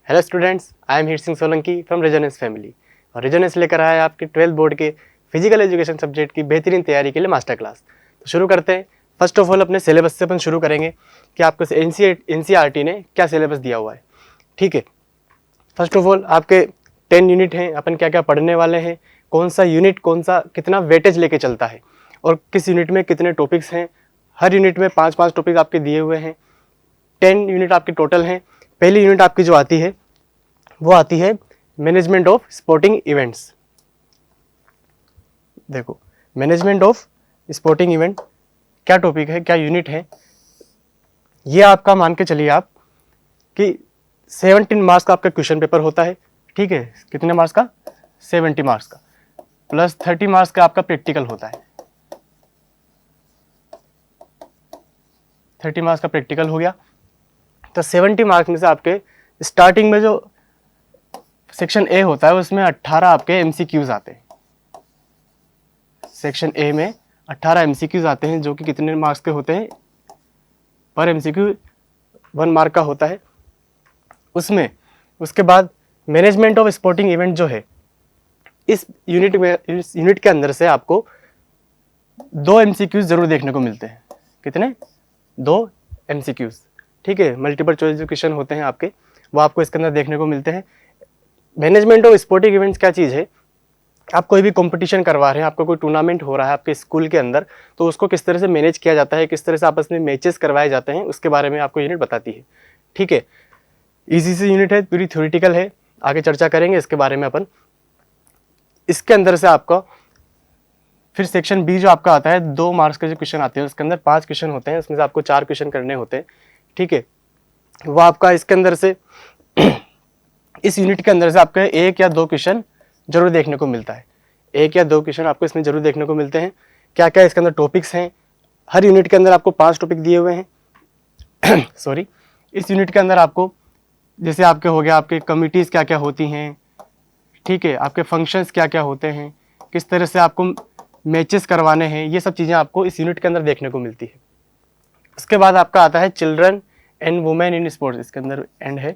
Hello students, I am Heer Singh Solanki from resonance family. और resonance लेकर आया है आपके 12th बोर्ड के फिजिकल एजुकेशन सब्जेक्ट की बेहतरीन तैयारी के लिए मास्टर क्लास। तो शुरू करते हैं। फर्स्ट ऑफ ऑल अपने सिलेबस से अपन शुरू करेंगे कि आपको एनसीईआरटी ने क्या सिलेबस दिया हुआ है। ठीक है, फर्स्ट ऑफ ऑल आपके 10 यूनिट हैं, अपन क्या क्या पढ़ने वाले हैं, कौन सा यूनिट कौन सा कितना वेटेज लेके चलता है और किस यूनिट में कितने टॉपिक्स हैं। हर यूनिट में 5-5 टॉपिक आपके दिए हुए हैं। 10 यूनिट आपके टोटल हैं। पहली यूनिट आपकी जो आती है वो आती है मैनेजमेंट ऑफ स्पोर्टिंग इवेंट्स। देखो, मैनेजमेंट ऑफ स्पोर्टिंग इवेंट क्या टॉपिक है, क्या यूनिट है। ये आपका मान के चलिए आप कि 17 मार्क्स का आपका क्वेश्चन पेपर होता है। ठीक है, कितने मार्क्स का? 70 मार्क्स का, प्लस 30 मार्क्स का आपका प्रैक्टिकल होता है। 30 मार्क्स का प्रैक्टिकल हो गया। तो 70 मार्क्स में से आपके स्टार्टिंग में जो सेक्शन ए होता है उसमें 18 आपके एमसीक्यूज आते हैं। सेक्शन ए में 18 एमसीक्यूज आते हैं, जो कि कितने मार्क्स के होते हैं? पर एमसीक्यू 1 मार्क का होता है उसमें। उसके बाद मैनेजमेंट ऑफ स्पोर्टिंग इवेंट जो है, इस यूनिट के अंदर से आपको 2 एमसीक्यूज जरूर देखने को मिलते हैं। कितने? 2 एमसीक्यूज। ठीक है, मल्टीपल चॉइस जो क्वेश्चन होते हैं आपके, वो आपको इसके अंदर देखने को मिलते हैं। मैनेजमेंट ऑफ स्पोर्टिंग इवेंट्स क्या चीज़ है? आप कोई भी कंपटीशन करवा रहे हैं, आपका कोई टूर्नामेंट हो रहा है आपके स्कूल के अंदर, तो उसको किस तरह से मैनेज किया जाता है, किस तरह से आपस में मैचेस करवाए जाते हैं, उसके बारे में आपको यूनिट बताती है। ठीक है, इजी सी यूनिट है, पूरी थ्योरेटिकल है, आगे चर्चा करेंगे इसके बारे में अपन। इसके अंदर से आपका फिर सेक्शन बी जो आपका आता है, 2 मार्क्स के जो क्वेश्चन आते हैं, उसके अंदर 5 क्वेश्चन होते हैं, उसमें से आपको 4 क्वेश्चन करने होते हैं। ठीक है, वो आपका इसके अंदर से इस यूनिट के अंदर से आपके 1 या 2 क्वेश्चन जरूर देखने को मिलता है। 1 या 2 क्वेश्चन आपको इसमें जरूर देखने को मिलते हैं। क्या क्या इसके अंदर टॉपिक्स हैं? हर यूनिट के अंदर आपको 5 टॉपिक दिए हुए हैं। सॉरी, इस यूनिट के अंदर आपको जैसे आपके हो गया, आपके कमिटीज़ क्या क्या होती हैं, ठीक है, आपके फंक्शंस क्या क्या होते हैं, किस तरह से आपको मैचेस करवाने हैं, ये सब चीज़ें आपको इस यूनिट के अंदर देखने को मिलती है। उसके बाद आपका आता है children and women in sports. इसके अंदर एंड है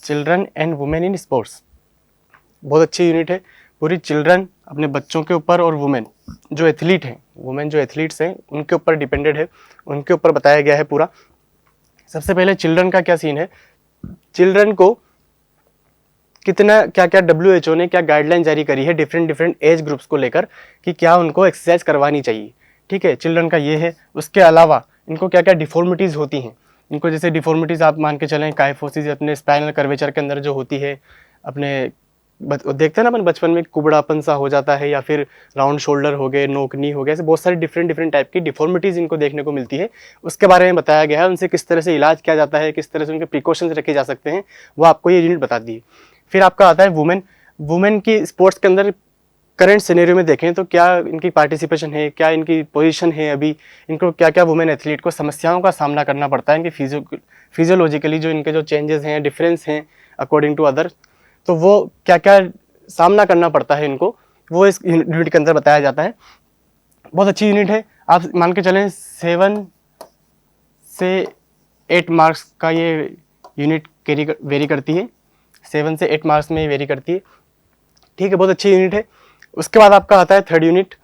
children and women in sports. बहुत अच्छी यूनिट है, पूरी चिल्ड्रन अपने बच्चों के ऊपर और वुमेन जो एथलीट हैं, वुमेन जो एथलीट्स हैं उनके ऊपर डिपेंडेड है, उनके ऊपर बताया गया है पूरा। सबसे पहले चिल्ड्रन का क्या सीन है? चिल्ड्रन को कितना क्या क्या WHO ने क्या गाइडलाइन जारी करी है डिफरेंट एज ग्रुप्स को लेकर कि क्या उनको एक्सरसाइज करवानी चाहिए। ठीक है, चिल्ड्रन का ये है। उसके अलावा इनको क्या क्या डिफॉर्मिटीज़ होती हैं। इनको जैसे डिफॉर्मिटीज़ आप मान के चलें, काइफोसिस अपने स्पाइनल कर्वेचर के अंदर जो होती है, अपने देखते हैं ना अपन बचपन में कुबड़ापन सा हो जाता है, या फिर राउंड शोल्डर हो गए, नोकनी हो गया, ऐसे बहुत सारी डिफरेंट टाइप की डिफॉर्मिटीज़ इनको देखने को मिलती है। उसके बारे में बताया गया है, उनसे किस तरह से इलाज किया जाता है, किस तरह से उनके प्रिकॉशंस रखे जा सकते हैं, वो आपको ये यूनिट बताती है। फिर आपका आता है वुमेन। वुमेन की स्पोर्ट्स के अंदर करंट सिनेरियो में देखें तो क्या इनकी पार्टिसिपेशन है, क्या इनकी पोजीशन है, अभी इनको क्या क्या वुमेन एथलीट को समस्याओं का सामना करना पड़ता है, इनकी फिजियोलॉजिकली जो इनके जो चेंजेस हैं, डिफरेंस हैं अकॉर्डिंग टू अदर, तो वो क्या क्या सामना करना पड़ता है इनको, वो इस यूनिट के अंदर बताया जाता है। बहुत अच्छी यूनिट है। आप मान के चलें 7 से 8 मार्क्स का ये यूनिट वेरी करती है, 7 से 8 मार्क्स में वेरी करती है। ठीक है, बहुत अच्छी यूनिट है। उसके बाद आपका आता है 3rd यूनिट,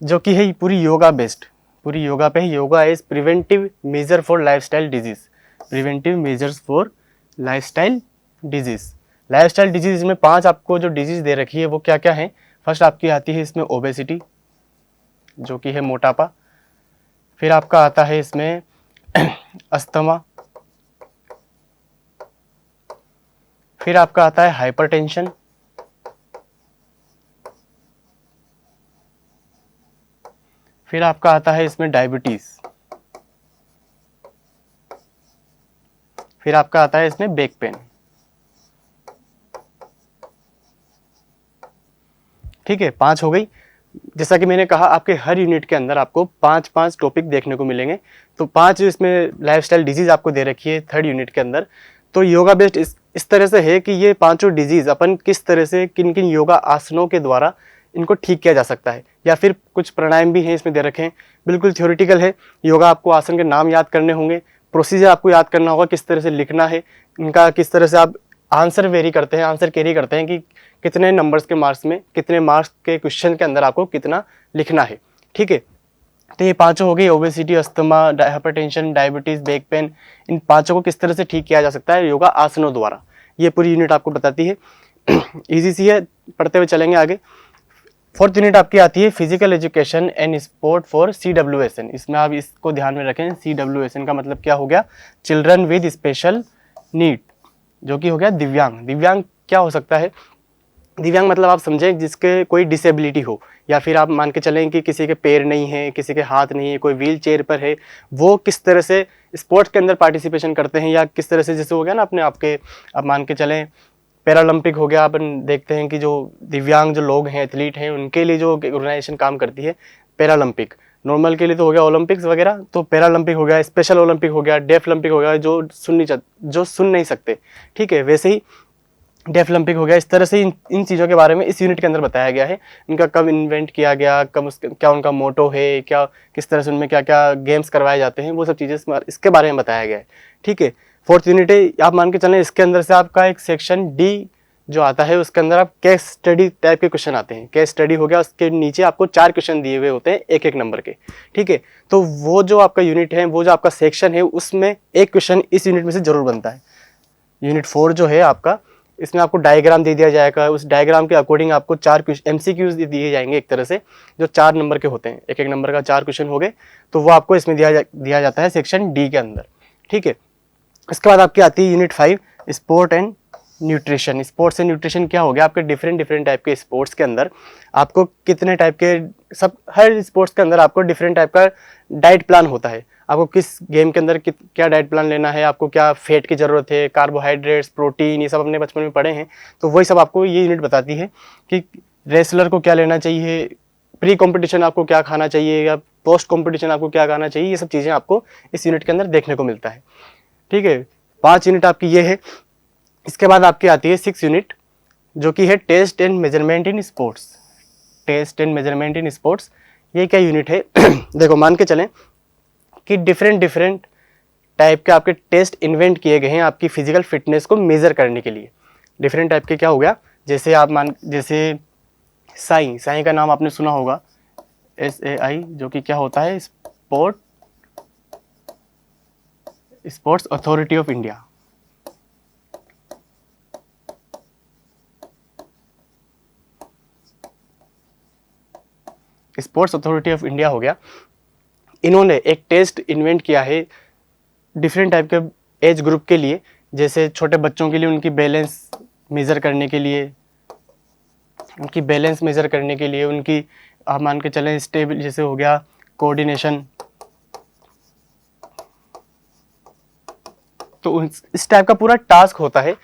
जो कि है पूरी योगा बेस्ड, पूरी योगा पे है। Yoga is preventive measure for lifestyle disease. Preventive measures for lifestyle disease. Lifestyle disease में 5 आपको जो डिजीज दे रखी है वो क्या क्या है? फर्स्ट आपकी आती है इसमें ओबेसिटी, जो कि है मोटापा। फिर आपका आता है इसमें अस्थमा। फिर आपका आता है हाइपरटेंशन। फिर आपका आता है इसमें डायबिटीज। फिर आपका आता है इसमें बैक पेन। ठीक है, 5 हो गई। जैसा कि मैंने कहा, आपके हर यूनिट के अंदर आपको 5-5 टॉपिक देखने को मिलेंगे। तो 5 इसमें लाइफस्टाइल डिजीज आपको दे रखी है 3rd यूनिट के अंदर। तो योगा बेस्ड इस तरह से है कि ये 5 डिजीज अपन किस तरह से किन किन योगा आसनों के द्वारा इनको ठीक किया जा सकता है, या फिर कुछ प्राणायाम भी हैं इसमें दे रखे हैं। बिल्कुल थ्योरेटिकल है। योगा आपको आसन के नाम याद करने होंगे, प्रोसीजर आपको याद करना होगा, किस तरह से लिखना है इनका, किस तरह से आप आंसर वेरी करते हैं, आंसर कैरी करते हैं कि कितने नंबर्स के मार्क्स में, कितने मार्क्स के क्वेश्चन के अंदर आपको कितना लिखना है। ठीक है, तो ये पांचों हो गई, obesity, asthma, hypertension, diabetes, back pain. इन पांचों को किस तरह से ठीक किया जा सकता है योगा आसनों द्वारा, ये पूरी यूनिट आपको बताती है। इजी सी है, पढ़ते हुए चलेंगे आगे। फोर्थ यूनिट आपकी आती है physical education and sport for CWSN। इसमें आप इसको ध्यान में रखें, CWSN का मतलब क्या हो गया, चिल्ड्रन विद स्पेशल नीड, जो कि हो गया दिव्यांग। दिव्यांग क्या हो सकता है, दिव्यांग मतलब आप समझें जिसके कोई डिसेबिलिटी हो, या फिर आप मान के चलें कि किसी के पैर नहीं है, किसी के हाथ नहीं है, कोई व्हील चेयर पर है, वो किस तरह से स्पोर्ट्स के अंदर पार्टिसिपेशन करते हैं, या किस तरह से, जैसे हो गया ना अपने आपके, आप मान के चलें पैरालंपिक हो गया, अपन देखते हैं कि जो दिव्यांग जो लोग हैं, एथलीट हैं, उनके लिए जो ऑर्गेनाइजेशन काम करती है पैरालंपिक। नॉर्मल के लिए तो हो गया ओलंपिक्स वगैरह, तो पैरालंपिक हो गया, स्पेशल ओलंपिक हो गया, डेफ ओलंपिक हो गया, जो सुन नहीं सकते। ठीक है, वैसे ही डेफ ओलंपिक हो गया। इस तरह से इन चीज़ों के बारे में इस यूनिट के अंदर बताया गया है। इनका कब इन्वेंट किया गया, कब क्या उनका मोटो है, क्या किस तरह से उनमें क्या क्या गेम्स करवाए जाते हैं, वो सब चीज़ें इसके बारे में बताया गया है। ठीक है, फोर्थ यूनिट है, आप मान के चलें इसके अंदर से आपका एक सेक्शन डी जो आता है, उसके अंदर आप केस स्टडी टाइप के क्वेश्चन आते हैं। केस स्टडी हो गया, उसके नीचे आपको 4 क्वेश्चन दिए हुए होते हैं एक एक नंबर के। ठीक है, तो वो जो आपका यूनिट है, वो जो आपका सेक्शन है, उसमें एक क्वेश्चन इस यूनिट में से जरूर बनता है। यूनिट 4 जो है आपका, इसमें आपको डायग्राम दे दिया जाएगा, उस डायग्राम के अकॉर्डिंग आपको 4 MCQs दिए जाएंगे एक तरह से, जो 4 नंबर के होते हैं, एक एक नंबर का 4 क्वेश्चन हो गए, तो वो आपको इसमें दिया जाता है सेक्शन डी के अंदर। ठीक है, इसके बाद आपकी आती है unit 5 sport and nutrition. Sports and nutrition क्या हो गया, आपके डिफरेंट टाइप के स्पोर्ट्स के अंदर आपको कितने टाइप के, सब हर स्पोर्ट्स के अंदर आपको डिफरेंट टाइप का डाइट प्लान होता है। आपको किस गेम के अंदर क्या डाइट प्लान लेना है, आपको क्या फैट की ज़रूरत है, कार्बोहाइड्रेट्स, प्रोटीन, ये सब अपने बचपन में पढ़े हैं, तो वही सब आपको ये यूनिट बताती है कि रेसलर को क्या लेना चाहिए, प्री कॉम्पिटिशन आपको क्या खाना चाहिए, या पोस्ट कॉम्पिटिशन आपको क्या खाना चाहिए, ये सब चीज़ें आपको इस यूनिट के अंदर देखने को मिलता है। ठीक है, 5 यूनिट आपकी ये है। इसके बाद आपकी आती है 6 यूनिट, जो कि है test and measurement in sports. Test and measurement in sports, ये क्या यूनिट है देखो, मान के चलें कि डिफरेंट टाइप के आपके टेस्ट इन्वेंट किए गए हैं आपकी फिजिकल फिटनेस को मेजर करने के लिए। डिफरेंट टाइप के क्या हो गया, जैसे आप जैसे साई का नाम आपने सुना होगा, SAI, जो कि क्या होता है, sports authority of India. Sports authority of India हो गया, इन्होंने एक टेस्ट इन्वेंट किया है डिफरेंट टाइप के एज ग्रुप के लिए, जैसे छोटे बच्चों के लिए उनकी बैलेंस मेज़र करने के लिए, उनकी आप मान के चलें स्टेबल, जैसे हो गया कोऑर्डिनेशन, तो इस टाइप का पूरा टास्क होता है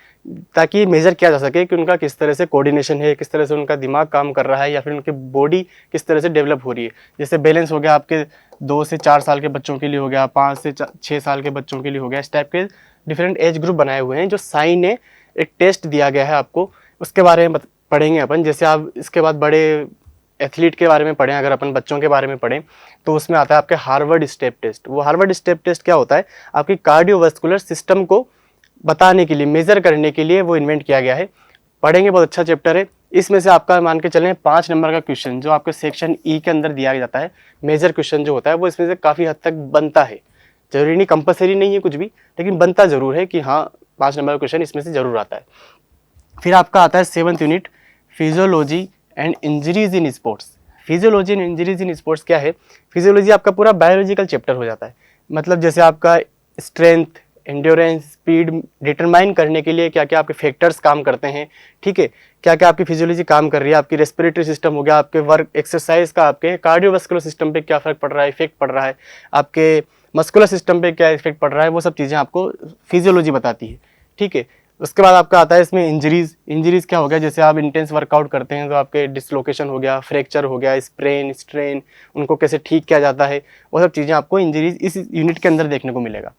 ताकि मेज़र किया जा सके कि उनका किस तरह से कोऑर्डिनेशन है, किस तरह से उनका दिमाग काम कर रहा है, या फिर उनकी बॉडी किस तरह से डेवलप हो रही है। जैसे बैलेंस हो गया आपके 2 से 4 साल के बच्चों के लिए हो गया, 5 से 6 साल के बच्चों के लिए हो गया। इस टाइप के डिफरेंट एज ग्रुप बनाए हुए हैं, जो साई ने एक टेस्ट दिया गया है आपको, उसके बारे में पढ़ेंगे अपन। जैसे आप इसके बाद बड़े एथलीट के बारे में पढ़ें, अगर अपन बच्चों के बारे में पढ़ें, तो उसमें आता है आपके हार्वर्ड स्टेप टेस्ट। वो हार्वर्ड स्टेप टेस्ट क्या होता है, आपकी कार्डियोवास्कुलर सिस्टम को बताने के लिए, मेजर करने के लिए वो इन्वेंट किया गया है। पढ़ेंगे, बहुत अच्छा चैप्टर है। इसमें से आपका मान के चलें 5 नंबर का क्वेश्चन जो आपके सेक्शन ई के अंदर दिया जाता है, मेजर क्वेश्चन जो होता है, वो इसमें से काफ़ी हद तक बनता है। जरूरी नहीं, कंपलसरी नहीं है कुछ भी, लेकिन बनता जरूर है कि हाँ 5 नंबर का क्वेश्चन इसमें से जरूर आता है। फिर आपका आता है 7th unit physiology and injuries in sports. Physiology and injuries in sports क्या है, फिजियोलॉजी आपका पूरा बायोलॉजिकल चैप्टर हो जाता है। मतलब जैसे आपका स्ट्रेंथ, एंड्योरेंस, स्पीड डिटरमाइन करने के लिए क्या क्या आपके फैक्टर्स काम करते हैं। ठीक है, क्या क्या आपकी फिजियोलॉजी काम कर रही है, आपकी रेस्पिरेटरी सिस्टम हो गया, आपके वर्क एक्सरसाइज का आपके कार्डियोवास्कुलर सिस्टम पे क्या फर्क पड़ रहा है, इफेक्ट पड़ रहा है, आपके मस्कुलर सिस्टम पे क्या इफेक्ट पड़ रहा है, वो सब चीज़ें आपको फिजियोलॉजी बताती है। ठीक है, उसके बाद आपका आता है इसमें इंजरीज क्या हो गया, जैसे आप इंटेंस वर्कआउट करते हैं तो आपके डिसलोकेशन हो गया, फ्रैक्चर हो गया, स्प्रेन, स्ट्रेन, उनको कैसे ठीक किया जाता है, वो सब चीज़ें आपको इंजरीज इस यूनिट के अंदर देखने को मिलेगा।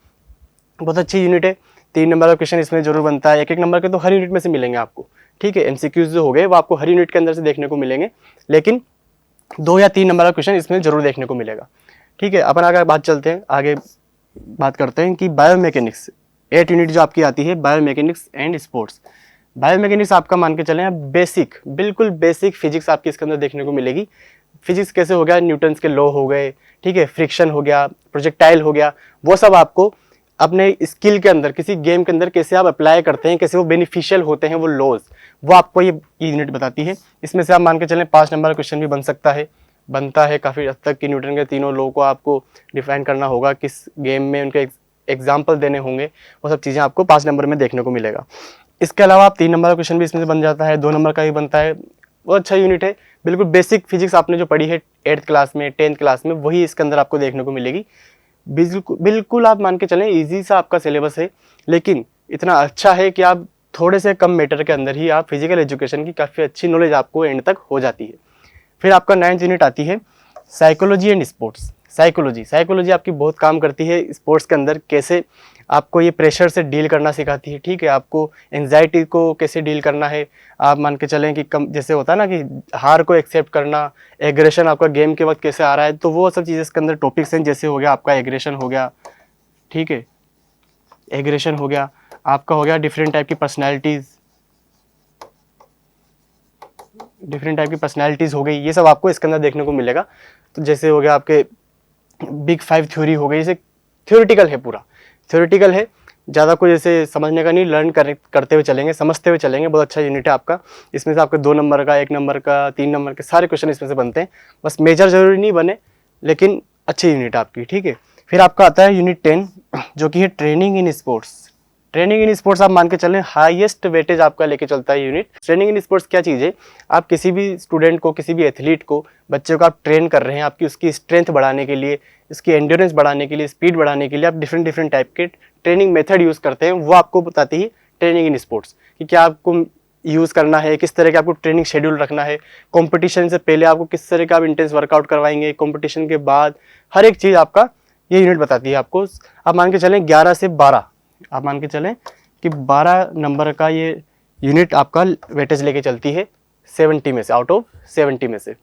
बहुत अच्छी यूनिट है। 3 नंबर का क्वेश्चन इसमें जरूर बनता है, एक नंबर के तो हर यूनिट में से मिलेंगे आपको। ठीक है, MCQs जो हो गए वो आपको हर यूनिट के अंदर से देखने को मिलेंगे, लेकिन 2 या 3 नंबर का क्वेश्चन इसमें जरूर देखने को मिलेगा। ठीक है, अपन आगे बात करते हैं कि बायोमैकेनिक्स 8 यूनिट जो आपकी आती है, बायोमैकेनिक्स एंड स्पोर्ट्स। बायोमैकेनिक्स आपका मान के चलें बेसिक, बिल्कुल बेसिक फिजिक्स आपकी इसके अंदर देखने को मिलेगी। फिजिक्स कैसे हो गया, न्यूटन्स के लॉ हो गए, ठीक है, फ्रिक्शन हो गया, प्रोजेक्टाइल हो गया, वो सब आपको अपने स्किल के अंदर, किसी गेम के अंदर कैसे आप अप्लाई करते हैं, कैसे वो बेनिफिशियल होते हैं वो लॉज, वो आपको ये यूनिट बताती है। इसमें से आप मान के चलें 5 नंबर का क्वेश्चन भी बन सकता है, बनता है काफ़ी हद तक कि न्यूटन के तीनों लॉ को आपको डिफाइन करना होगा, किस गेम में उनके एग्जाम्पल देने होंगे, वो सब चीज़ें आपको 5 नंबर में देखने को मिलेगा। इसके अलावा आप 3 नंबर का क्वेश्चन भी इसमें से बन जाता है, 2 नंबर का भी बनता है। वो अच्छा यूनिट है, बिल्कुल बेसिक फिजिक्स आपने जो पढ़ी है 8th क्लास में, 10th क्लास में, वही इसके अंदर आपको देखने को मिलेगी। बिल्कुल आप मान के चलें ईजी सा आपका सिलेबस है, लेकिन इतना अच्छा है कि आप थोड़े से कम मैटर के अंदर ही आप फिजिकल एजुकेशन की काफ़ी अच्छी नॉलेज आपको एंड तक हो जाती है। फिर आपका 9th यूनिट आती है साइकोलॉजी एंड स्पोर्ट्स। साइकोलॉजी आपकी बहुत काम करती है स्पोर्ट्स के अंदर, कैसे आपको ये प्रेशर से डील करना सिखाती है, ठीक है, आपको एंजाइटी को कैसे डील करना है। आप मान के चलें कि कम जैसे होता है ना कि हार को एक्सेप्ट करना, एग्रेशन आपका गेम के वक्त कैसे आ रहा है, तो वो सब चीज़ें इसके अंदर टॉपिक्स हैं। जैसे हो गया आपका एग्रेशन हो गया, ठीक है, एग्रेशन हो गया, आपका हो गया डिफरेंट टाइप की पर्सनैलिटीज़ हो गई, ये सब आपको इसके अंदर देखने को मिलेगा। तो जैसे हो गया आपके बिग 5 थ्योरी हो गई, जैसे थ्योरेटिकल है, पूरा थ्योरेटिकल है, ज़्यादा कुछ जैसे समझने का नहीं, लर्न करते हुए चलेंगे, समझते हुए चलेंगे। बहुत अच्छा यूनिट है आपका। इसमें से आपके 2 नंबर का, 1 नंबर का, 3 नंबर के सारे क्वेश्चन इसमें से बनते हैं। बस मेजर जरूरी नहीं बने, लेकिन अच्छी यूनिट आपकी, ठीक है। फिर आपका आता है यूनिट 10, जो कि है training in sports. Training in sports आप मान के चलें हाईएस्ट वेटेज आपका लेके चलता है यूनिट। ट्रेनिंग इन स्पोर्ट्स क्या चीज़ है, आप किसी भी स्टूडेंट को, किसी भी एथलीट को, बच्चे को आप ट्रेन कर रहे हैं, आपकी उसकी स्ट्रेंथ बढ़ाने के लिए, उसकी एंड्योरेंस बढ़ाने के लिए, स्पीड बढ़ाने के लिए आप डिफरेंट टाइप के ट्रेनिंग मेथड यूज़ करते हैं। वो आपको बताती है ट्रेनिंग इन स्पोर्ट्स कि क्या आपको यूज़ करना है, किस तरह का आपको ट्रेनिंग शेड्यूल रखना है, कंपटीशन से पहले आपको किस तरह का आप इंटेंस वर्कआउट करवाएंगे, कंपटीशन के बाद, हर एक चीज़ आपका ये यूनिट बताती है आपको। आप मान के चलें 11 से 12, आप मान के चलें कि 12 नंबर का ये यूनिट आपका वेटेज लेके चलती है 70 में से, आउट ऑफ 70 में से,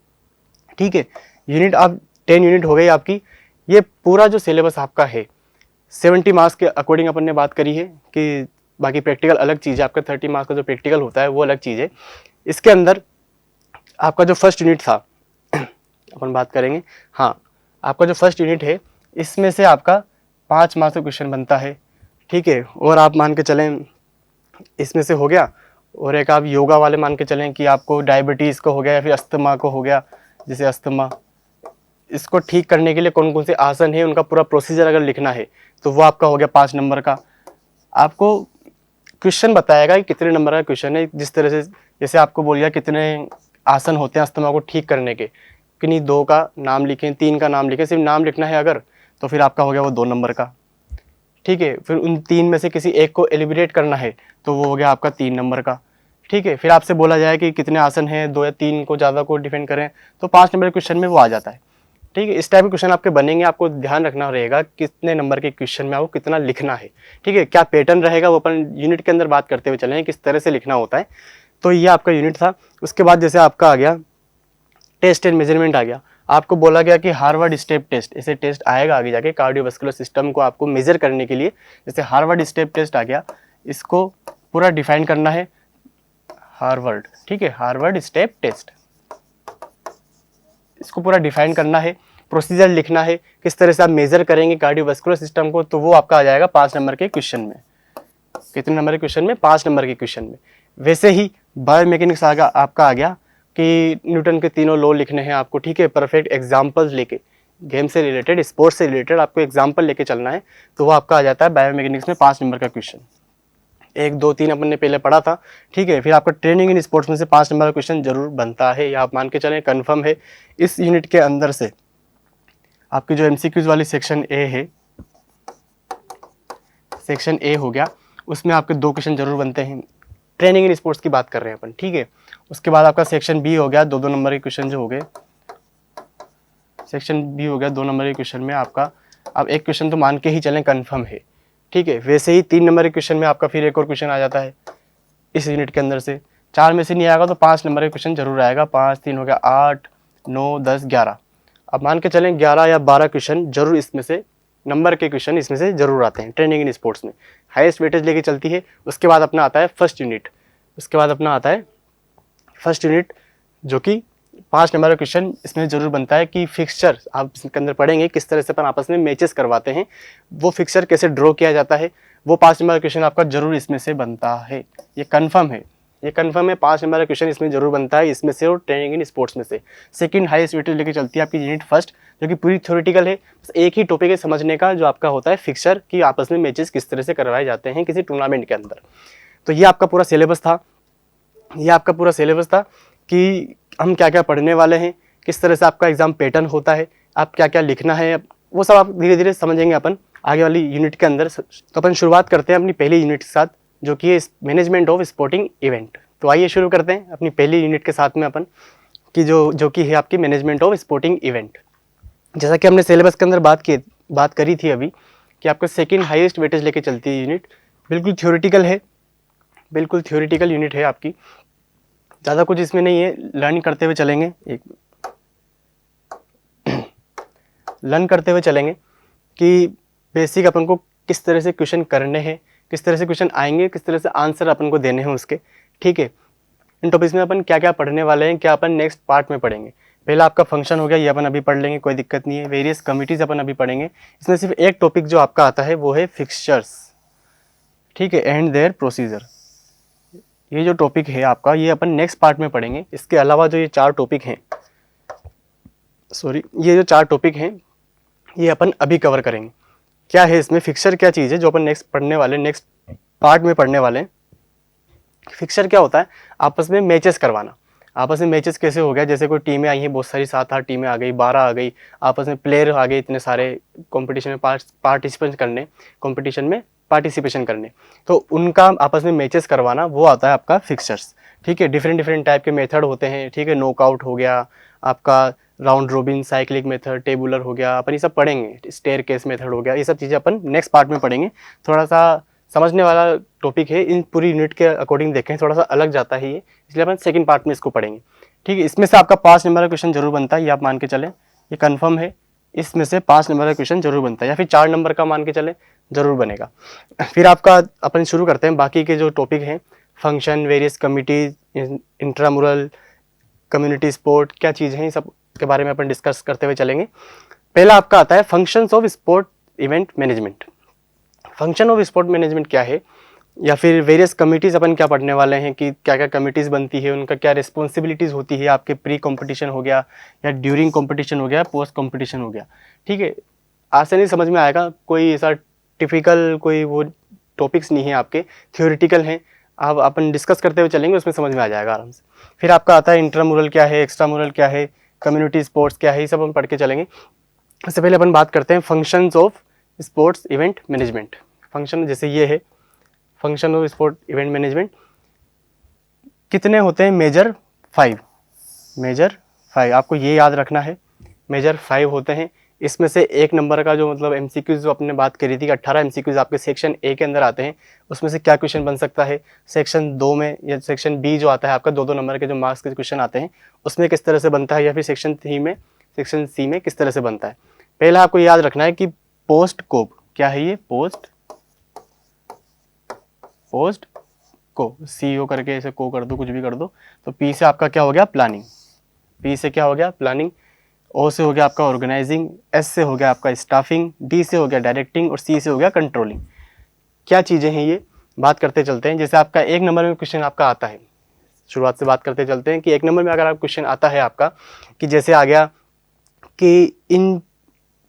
ठीक है। यूनिट आप 10 यूनिट हो गई आपकी। ये पूरा जो सिलेबस आपका है 70 मार्क्स के अकॉर्डिंग अपन ने बात करी है कि बाकी प्रैक्टिकल अलग चीज़ है, आपका 30 मार्क्स का जो प्रैक्टिकल होता है वो अलग चीज़ है। इसके अंदर आपका जो फर्स्ट यूनिट था अपन बात करेंगे, हाँ, आपका जो फर्स्ट यूनिट है इसमें से आपका 5 मार्क्स का क्वेश्चन बनता है, ठीक है। और आप मान के चलें इसमें से हो गया, और एक आप योगा वाले मान के चलें कि आपको डायबिटीज़ को हो गया या फिर अस्थमा को हो गया, जैसे अस्थमा, इसको ठीक करने के लिए कौन कौन से आसन है, उनका पूरा प्रोसीजर अगर लिखना है तो वो आपका हो गया 5 नंबर का। आपको क्वेश्चन बताएगा कि कितने नंबर का क्वेश्चन है, जिस तरह से जैसे आपको बोल गया कितने आसन होते हैं अस्थमा को ठीक करने के, कि नहीं 2 का नाम लिखें, 3 का नाम लिखें, सिर्फ नाम लिखना है अगर, तो फिर आपका हो गया वो 2 नंबर का, ठीक है। फिर उन 3 में से किसी एक को एलिमिनेट करना है तो वो हो गया आपका 3 नंबर का, ठीक है। फिर आपसे बोला जाए कि कितने आसन हैं, 2 या 3 को ज़्यादा को डिफेंड करें, तो 5 नंबर के क्वेश्चन में वो आ जाता है, ठीक है। इस टाइप के क्वेश्चन आपके बनेंगे, आपको ध्यान रखना रहेगा कितने नंबर के क्वेश्चन में आपको कितना लिखना है, ठीक है। क्या पैटर्न रहेगा वो अपन यूनिट के अंदर बात करते हुए चलें किस तरह से लिखना होता है। तो ये आपका यूनिट था। उसके बाद जैसे आपका आ गया टेस्ट एंड मेजरमेंट आ गया। आपको बोला गया कि हार्वर्ड स्टेप टेस्ट, ऐसे टेस्ट आएगा आगे जाके कार्डियोवास्कुलर सिस्टम को आपको मेजर करने के लिए, जैसे हार्वर्ड स्टेप टेस्ट आ गया, इसको पूरा डिफाइन करना है हार्वर्ड, ठीक है, हार्वर्ड स्टेप टेस्ट, इसको पूरा डिफाइन करना है, प्रोसीजर लिखना है, किस तरह से आप मेजर करेंगे कार्डियोवास्कुलर सिस्टम को, तो वो आपका आ जाएगा 5 नंबर के क्वेश्चन में। कितने नंबर के क्वेश्चन में? 5 नंबर के क्वेश्चन में। वैसे ही बायोमैकेनिक्स आपका आ गया कि न्यूटन के तीनों लॉ लिखने हैं आपको, ठीक है, परफेक्ट एग्जाम्पल्स लेके, गेम से रिलेटेड, स्पोर्ट्स से रिलेटेड आपको एग्जाम्पल लेके चलना है, तो वो आपका आ जाता है बायोमैकेनिक्स में 5 नंबर का क्वेश्चन। 1, 2, 3 अपन ने पहले पढ़ा था, ठीक है। फिर आपका ट्रेनिंग इन स्पोर्ट्स में से 5 नंबर का क्वेश्चन जरूर बनता है, या आप मान के चलें कन्फर्म है। इस यूनिट के अंदर से आपकी जो एमसीक्यूज वाली सेक्शन ए है, सेक्शन ए हो गया, उसमें आपके 2 क्वेश्चन जरूर बनते हैं। ट्रेनिंग इन स्पोर्ट्स की बात कर रहे हैं अपन, ठीक है। उसके बाद आपका सेक्शन बी हो गया, 2-2 नंबर के क्वेश्चन जो हो गए, सेक्शन बी हो गया 2 नंबर के क्वेश्चन में आपका, अब एक क्वेश्चन तो मान के ही चलें कन्फर्म है, ठीक है। वैसे ही 3 नंबर के क्वेश्चन में आपका फिर एक और क्वेश्चन आ जाता है इस यूनिट के अंदर से। 4 में से नहीं आएगा तो 5 नंबर का क्वेश्चन जरूर आएगा। 5, 3 हो गया 8, 9, 10, 11। अब मान के चलें 11 या 12 क्वेश्चन जरूर इसमें से, नंबर के क्वेश्चन इसमें से जरूर आते हैं ट्रेनिंग इन स्पोर्ट्स में, हाईएस्ट वेटेज लेके चलती है। उसके बाद अपना आता है फर्स्ट यूनिट। उसके बाद अपना आता है फर्स्ट यूनिट, जो कि 5 नंबर का क्वेश्चन इसमें जरूर बनता है कि फिक्सचर आप इसके अंदर पढ़ेंगे किस तरह से अपन आपस में मैचेस करवाते हैं, वो फिक्सचर कैसे ड्रॉ किया जाता है, वो 5 नंबर का क्वेश्चन आपका जरूर इसमें से बनता है। ये कन्फर्म है, ये कन्फर्म है, 5 नंबर का क्वेश्चन इसमें जरूर बनता है इसमें से और ट्रेनिंग इन स्पोर्ट्स में से। सेकंड हाईएस्ट वेटेज लेके चलती है आपकी यूनिट फर्स्ट, जो कि पूरी थ्योरेटिकल है, बस एक ही टॉपिक है समझने का, जो आपका होता है फिक्सचर कि आपस में मैचेस किस तरह से करवाए जाते हैं किसी टूर्नामेंट के अंदर। तो ये आपका पूरा सिलेबस था, ये आपका पूरा सिलेबस था कि हम क्या क्या पढ़ने वाले हैं, किस तरह से आपका एग्जाम पैटर्न होता है, आप क्या क्या लिखना है, वो सब आप धीरे धीरे समझेंगे अपन आगे वाली यूनिट के अंदर। तो अपन शुरुआत करते हैं अपनी पहली यूनिट के साथ, जो कि है मैनेजमेंट ऑफ स्पोर्टिंग इवेंट। तो आइए शुरू करते हैं अपनी पहली यूनिट के साथ में अपन कि जो कि है आपकी मैनेजमेंट ऑफ स्पोर्टिंग इवेंट। जैसा कि हमने सिलेबस के अंदर बात करी थी अभी कि आपका सेकंड हाईएस्ट वेटेज लेके चलती है यूनिट, बिल्कुल थ्योरेटिकल है, बिल्कुल थ्योरेटिकल यूनिट है आपकी, ज़्यादा कुछ इसमें नहीं है, लर्न करते हुए चलेंगे, लर्न करते हुए चलेंगे कि बेसिक अपन को किस तरह से क्वेश्चन करने हैं, किस तरह से क्वेश्चन आएंगे, किस तरह से आंसर अपन को देने हैं उसके, ठीक है। इन टॉपिक्स में अपन क्या क्या पढ़ने वाले हैं, क्या अपन नेक्स्ट पार्ट में पढ़ेंगे। पहला आपका फंक्शन हो गया, ये अपन अभी पढ़ लेंगे, कोई दिक्कत नहीं है। वेरियस कमिटीज़ अपन अभी पढ़ेंगे, इसमें सिर्फ एक टॉपिक जो आपका आता है वो है फिक्सचर्स, ठीक है, एंड देयर प्रोसीजर। ये जो टॉपिक है आपका ये अपन नेक्स्ट पार्ट में पढ़ेंगे। इसके अलावा जो ये 4 टॉपिक हैं, ये जो 4 टॉपिक हैं ये अपन अभी कवर करेंगे। क्या है इसमें फिक्सचर, क्या चीज़ है जो अपन नेक्स्ट पढ़ने वाले, नेक्स्ट पार्ट में पढ़ने वाले हैं। फिक्सचर क्या होता है, आपस में मैचेस करवाना। आपस में मैचेस कैसे हो गया, जैसे कोई टीमें आई हैं बहुत सारी, 7-8 टीमें आ गई, 12 आ गई, आपस में प्लेयर आ गए इतने सारे कंपटीशन में पार्टिसिपेट करने, कंपटीशन में पार्टिसिपेशन करने, तो उनका आपस में मैचेस करवाना, वो आता है आपका फिक्सचर्स, ठीक है। डिफरेंट टाइप के मेथड होते हैं, ठीक है, नॉकआउट हो गया आपका, round robin, cyclic method, tabular हो गया, अपन ये सब पढ़ेंगे, स्टेयर केस मेथड हो गया, ये सब चीज़ें अपन नेक्स्ट पार्ट में पढ़ेंगे। थोड़ा सा समझने वाला टॉपिक है, इन पूरी यूनिट के अकॉर्डिंग देखें थोड़ा सा अलग जाता है ये, इसलिए अपन सेकंड पार्ट में इसको पढ़ेंगे, ठीक है। इसमें से आपका 5 नंबर का क्वेश्चन जरूर बनता है, ये आप मान के चलें, ये कंफर्म है, इसमें से 5 नंबर का क्वेश्चन जरूर बनता है, या फिर 4 नंबर का मान के चले जरूर बनेगा। फिर आपका अपन शुरू करते हैं बाकी के जो टॉपिक हैं, function, various committees, intramural, community sport, क्या चीज़ है, इन सब के बारे में अपन डिस्कस करते हुए चलेंगे। पहला आपका आता है functions of sport event management. Function of sport management क्या है, या फिर वेरियस कमिटीज़ अपन क्या पढ़ने वाले हैं कि क्या क्या कमिटीज़ बनती है, उनका क्या रिस्पॉन्सिबिलिटीज़ होती है, आपके प्री कंपटीशन हो गया या ड्यूरिंग कंपटीशन हो गया, पोस्ट कंपटीशन हो गया, ठीक है। आसानी समझ में आएगा, कोई ऐसा टिपिकल कोई वो टॉपिक्स नहीं है आपके, थ्योरेटिकल हैं, अब अपन डिस्कस करते हुए चलेंगे, उसमें समझ में आ जाएगा आराम से। फिर आपका आता है इंट्रामुरल क्या है, एक्स्ट्रामुरल क्या है, कम्युनिटी स्पोर्ट्स क्या है, ये सब हम पढ़ के चलेंगे। इससे पहले अपन बात करते हैं functions of sports event management. Function जैसे ये है, function of sport event management कितने होते हैं, मेजर 5, आपको ये याद रखना है, मेजर 5 होते हैं। इसमें से 1 नंबर का जो मतलब एमसीक्यूज जो अपने बात करी थी कि 18 एमसीक्यूज आपके सेक्शन ए के अंदर आते हैं, उसमें से क्या क्वेश्चन बन सकता है, सेक्शन 2 में या सेक्शन बी जो आता है आपका 2-2 नंबर के जो मार्क्स के क्वेश्चन आते हैं उसमें किस तरह से बनता है, या फिर सेक्शन 3 में, सेक्शन सी में किस तरह से बनता है। पहला आपको याद रखना है कि पोस्ट कोप क्या है, ये पोस्ट को सीओ करके ऐसे को कर दो, कुछ भी कर दो, तो पी से आपका क्या हो गया, प्लानिंग, पी से क्या हो गया, प्लानिंग, ओ से हो गया आपका ऑर्गेनाइजिंग, एस से हो गया आपका स्टाफिंग, डी से हो गया डायरेक्टिंग और सी से हो गया कंट्रोलिंग। क्या चीज़ें हैं ये, बात करते चलते हैं। जैसे आपका 1 नंबर में क्वेश्चन आपका आता है, शुरुआत से बात करते चलते हैं कि 1 नंबर में अगर आप क्वेश्चन आता है आपका कि जैसे आ गया कि इन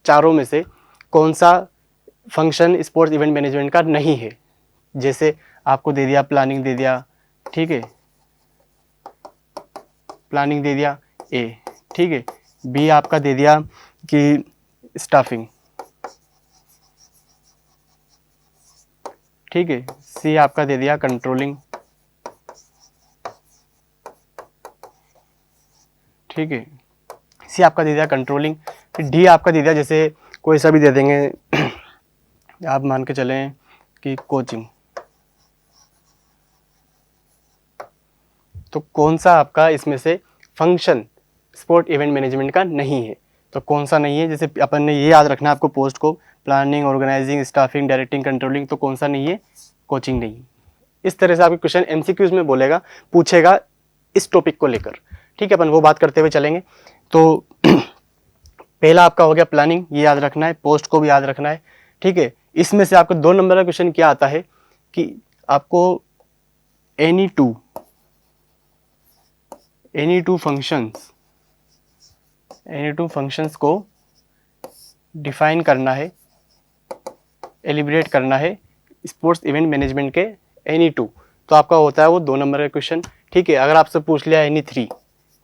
चारों में से कौन सा फंक्शन स्पोर्ट्स इवेंट मैनेजमेंट का नहीं है, जैसे आपको दे दिया प्लानिंग दे दिया, ठीक है, प्लानिंग दे दिया ए, ठीक है, बी आपका दे दिया कि स्टाफिंग, ठीक है, सी आपका दे दिया कंट्रोलिंग, ठीक है, सी आपका दे दिया कंट्रोलिंग, फिर डी आपका दे दिया जैसे कोई सा भी दे देंगे आप मान के चलें कि कोचिंग, तो कौन सा आपका इसमें से फंक्शन स्पोर्ट इवेंट मैनेजमेंट का नहीं है, तो कौन सा नहीं है। जैसे अपन ने ये याद रखना है आपको, पोस्ट को, planning, organizing, staffing, directing, controlling, तो कौन सा नहीं है, कोचिंग नहीं, इस तरह से आपके क्वेश्चन एमसीक्यूज में बोलेगा, पूछेगा इस टॉपिक को लेकर। ठीक है, अपन वो बात करते हुए चलेंगे। तो पहला आपका हो गया प्लानिंग, ये याद रखना है, पोस्ट को भी याद रखना है। ठीक है, इसमें से आपको 2 नंबर का क्वेश्चन क्या आता है कि आपको एनी टू फंक्शंस को डिफाइन करना है, एलिब्रेट करना है स्पोर्ट्स इवेंट मैनेजमेंट के एनी टू। तो आपका होता है वो 2 नंबर का क्वेश्चन। ठीक है, अगर आपसे पूछ लिया एनी 3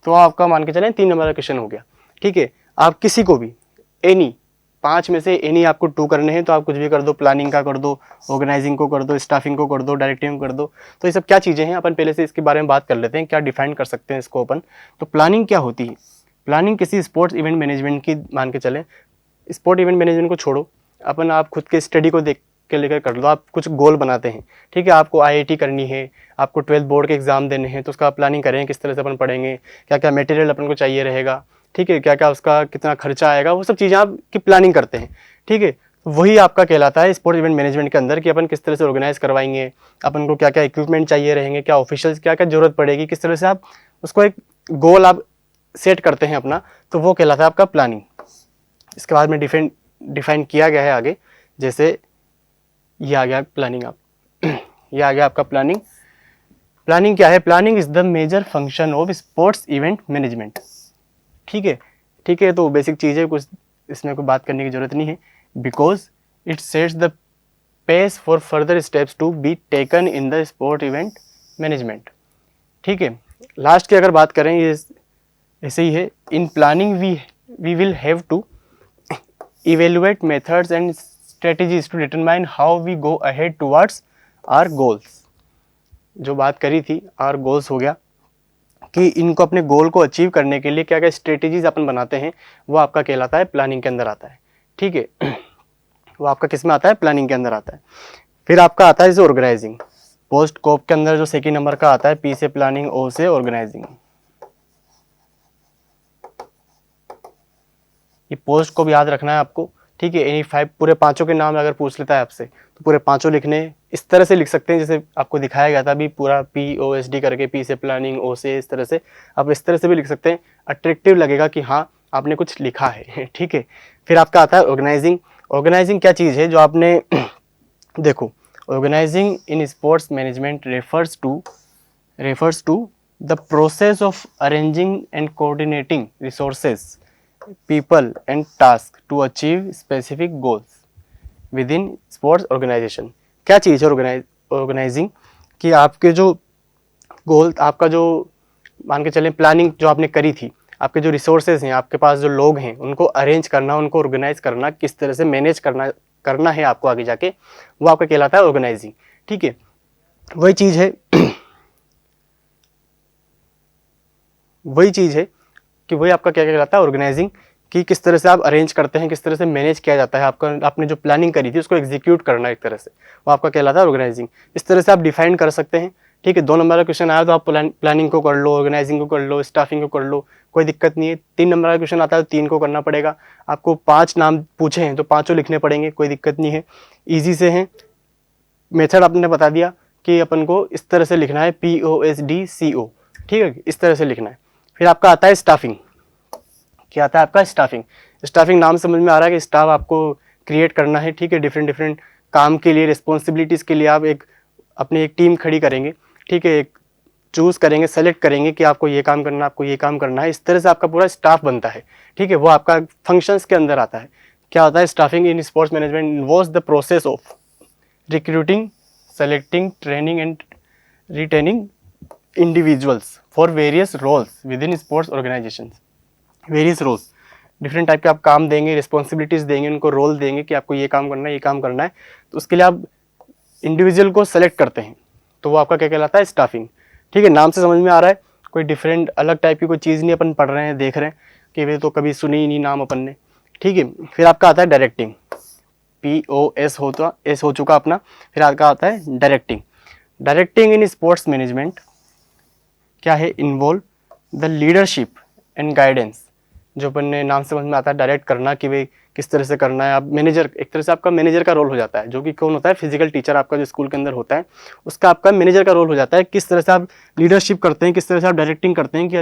तो आपका मान के चलें 3 नंबर का क्वेश्चन हो गया। ठीक है, आप किसी को भी एनी 5 में से एनी आपको 2 करने हैं तो आप कुछ भी कर दो, प्लानिंग का कर दो, ऑर्गेनाइजिंग को कर दो, स्टाफिंग को कर दो, डायरेक्टिंग को कर दो। तो ये सब क्या चीज़ें हैं, अपन पहले से इसके बारे में बात कर लेते हैं, क्या डिफाइन कर सकते हैं इसको अपन। तो प्लानिंग क्या होती है? प्लानिंग किसी स्पोर्ट्स इवेंट मैनेजमेंट की, मान के चलें स्पोर्ट इवेंट मैनेजमेंट को छोड़ो, अपन आप खुद के स्टडी को देख के लेकर कर लो। आप कुछ गोल बनाते हैं, ठीक है, आपको आईआईटी करनी है, आपको 12th बोर्ड के एग्जाम देने हैं, तो उसका प्लानिंग करें किस तरह से अपन पढ़ेंगे, क्या क्या मटेरियल अपन को चाहिए रहेगा, ठीक है, क्या क्या उसका कितना खर्चा आएगा, वो सब चीज़ें आप की प्लानिंग करते हैं। ठीक है, वही आपका कहलाता है स्पोर्ट्स इवेंट मैनेजमेंट के अंदर कि अपन किस तरह से ऑर्गेनाइज करवाएंगे, अपन को क्या क्या इक्विपमेंट चाहिए रहेंगे, क्या ऑफिशियल्स क्या क्या जरूरत पड़ेगी, किस तरह से आप उसको एक गोल आप सेट करते हैं अपना, तो वो कहलाता है आपका प्लानिंग। इसके बाद में डिफाइन किया गया है आगे, जैसे ये आ गया प्लानिंग आप ये आ गया आपका प्लानिंग। प्लानिंग क्या है? Planning is the major function of sports event management. ठीक है, ठीक है, तो बेसिक चीज़ है, कुछ इसमें कोई बात करने की जरूरत नहीं है, because it sets the pace for further steps to be taken in the sport event management. ठीक है, लास्ट की अगर बात करें, ये ऐसे ही है, in planning we will have to evaluate methods and strategies to determine how we go ahead towards our goals। जो बात करी थी our goals हो गया कि इनको अपने गोल को अचीव करने के लिए क्या क्या स्ट्रेटेजीज अपन बनाते हैं, वो आपका कहलाता है प्लानिंग के अंदर आता है। ठीक है, वो आपका किस में आता है? प्लानिंग के अंदर आता है। फिर आपका आता है जैसे ऑर्गेनाइजिंग, पोस्ट कोप के अंदर जो सेकेंड नंबर का आता है, पी से प्लानिंग, ओ से ऑर्गेनाइजिंग। ये पोस्ट को भी याद रखना है आपको। ठीक है, एनी 5 पूरे 5 के नाम अगर पूछ लेता है आपसे तो पूरे 5 लिखने इस तरह से लिख सकते हैं जैसे आपको दिखाया गया था अभी, पूरा POSD करके, पी से प्लानिंग, ओ से, इस तरह से आप इस तरह से भी लिख सकते हैं, अट्रैक्टिव लगेगा कि हाँ आपने कुछ लिखा है। ठीक है, फिर आपका आता है ऑर्गेनाइजिंग। ऑर्गेनाइजिंग क्या चीज़ है जो आपने देखो, organizing in sports management refers to the process of arranging and coordinating resources, people and tasks to achieve specific goals within sports organization। क्या चीज़ है ऑर्गेनाइजिंग? कि आपके जो गोल, आपका जो मान के चलें प्लानिंग जो आपने करी थी, आपके जो रिसोर्सेज हैं, आपके पास जो लोग हैं, उनको अरेंज करना, उनको ऑर्गेनाइज करना, किस तरह से मैनेज करना है आपको आगे जाके, वो आपका कहलाता है ऑर्गेनाइजिंग। ठीक है, वही चीज़ है वही चीज़ है कि वही आपका क्या कहलाता है ऑर्गेनाइजिंग, कि किस तरह से आप अरेंज करते हैं, किस तरह से मैनेज किया जाता है आपका, आपने जो प्लानिंग करी थी उसको एग्जीक्यूट करना एक तरह से, वो आपका कहलाता है ऑर्गेनाइजिंग। इस तरह से आप डिफाइन कर सकते हैं। ठीक है, 2 नंबर का क्वेश्चन आया तो आप प्लानिंग को कर लो, ऑर्गेनाइजिंग को कर लो, स्टाफिंग को कर लो, कोई दिक्कत नहीं है। 3 नंबर का क्वेश्चन आता है तो 3 को करना पड़ेगा। आपको 5 नाम पूछे हैं तो 5 लिखने पड़ेंगे, कोई दिक्कत नहीं है, ईजी से हैं। मेथड आपने बता दिया कि अपन को इस तरह से लिखना है, POSDCO। ठीक है, इस तरह से लिखना है। फिर आपका आता है स्टाफिंग। क्या आता है आपका? स्टाफिंग। स्टाफिंग नाम समझ में आ रहा है कि स्टाफ आपको क्रिएट करना है। ठीक है, डिफरेंट काम के लिए, रिस्पॉन्सिबिलिटीज़ के लिए आप अपनी एक टीम खड़ी करेंगे। ठीक है, एक चूज़ करेंगे, सेलेक्ट करेंगे कि आपको ये काम करना है, आपको ये काम करना है, इस तरह से आपका पूरा स्टाफ बनता है। ठीक है, वो आपका फंक्शंस के अंदर आता है। क्या होता है? Staffing in sports management involves the process of recruiting, selecting, training and retaining individuals for various roles within sports organization. Various roles, different type के आप काम देंगे, रिस्पॉन्सिबिलिटीज़ देंगे, उनको रोल देंगे कि आपको ये काम करना है, ये काम करना है, तो उसके लिए आप इंडिविजुअल को सेलेक्ट करते हैं, तो वो आपका क्या कहलाता है? स्टाफिंग। ठीक है, नाम से समझ में आ रहा है, कोई डिफरेंट अलग टाइप की कोई चीज़ नहीं अपन पढ़ रहे हैं, देख रहे हैं कि वे तो कभी सुनी ही नहीं नाम अपन ने। ठीक है, फिर आपका आता है डायरेक्टिंग, POS हो चुका अपना। फिर आपका आता है डायरेक्टिंग। डायरेक्टिंग इन स्पोर्ट्स मैनेजमेंट क्या है? Involve the leadership and guidance जो अपन ने नाम से समझ में आता है डायरेक्ट करना कि भाई किस तरह से करना है। आप मैनेजर, एक तरह से आपका मैनेजर का रोल हो जाता है, जो कि कौन होता है, फिजिकल टीचर आपका जो स्कूल के अंदर होता है उसका आपका मैनेजर का रोल हो जाता है। किस तरह से आप लीडरशिप करते हैं, किस तरह से आप डायरेक्टिंग करते हैं कि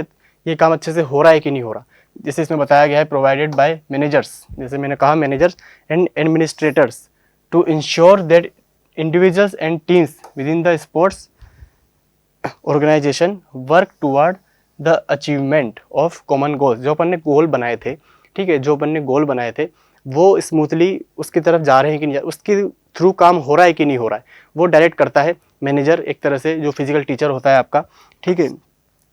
ये काम अच्छे से हो रहा है कि नहीं हो रहा। जैसे इसमें बताया गया है प्रोवाइडेड बाय मैनेजर्स, जैसे मैंने कहा managers and administrators to ensure that individuals and teams within the sports organization work toward the achievement of common goals. जो अपन ने गोल बनाए थे, ठीक है, जो अपन ने गोल बनाए थे वो स्मूथली उसकी तरफ जा रहे हैं कि नहीं, उसके थ्रू काम हो रहा है कि नहीं हो रहा है, वो डायरेक्ट करता है मैनेजर, एक तरह से जो फिजिकल टीचर होता है आपका, ठीक है,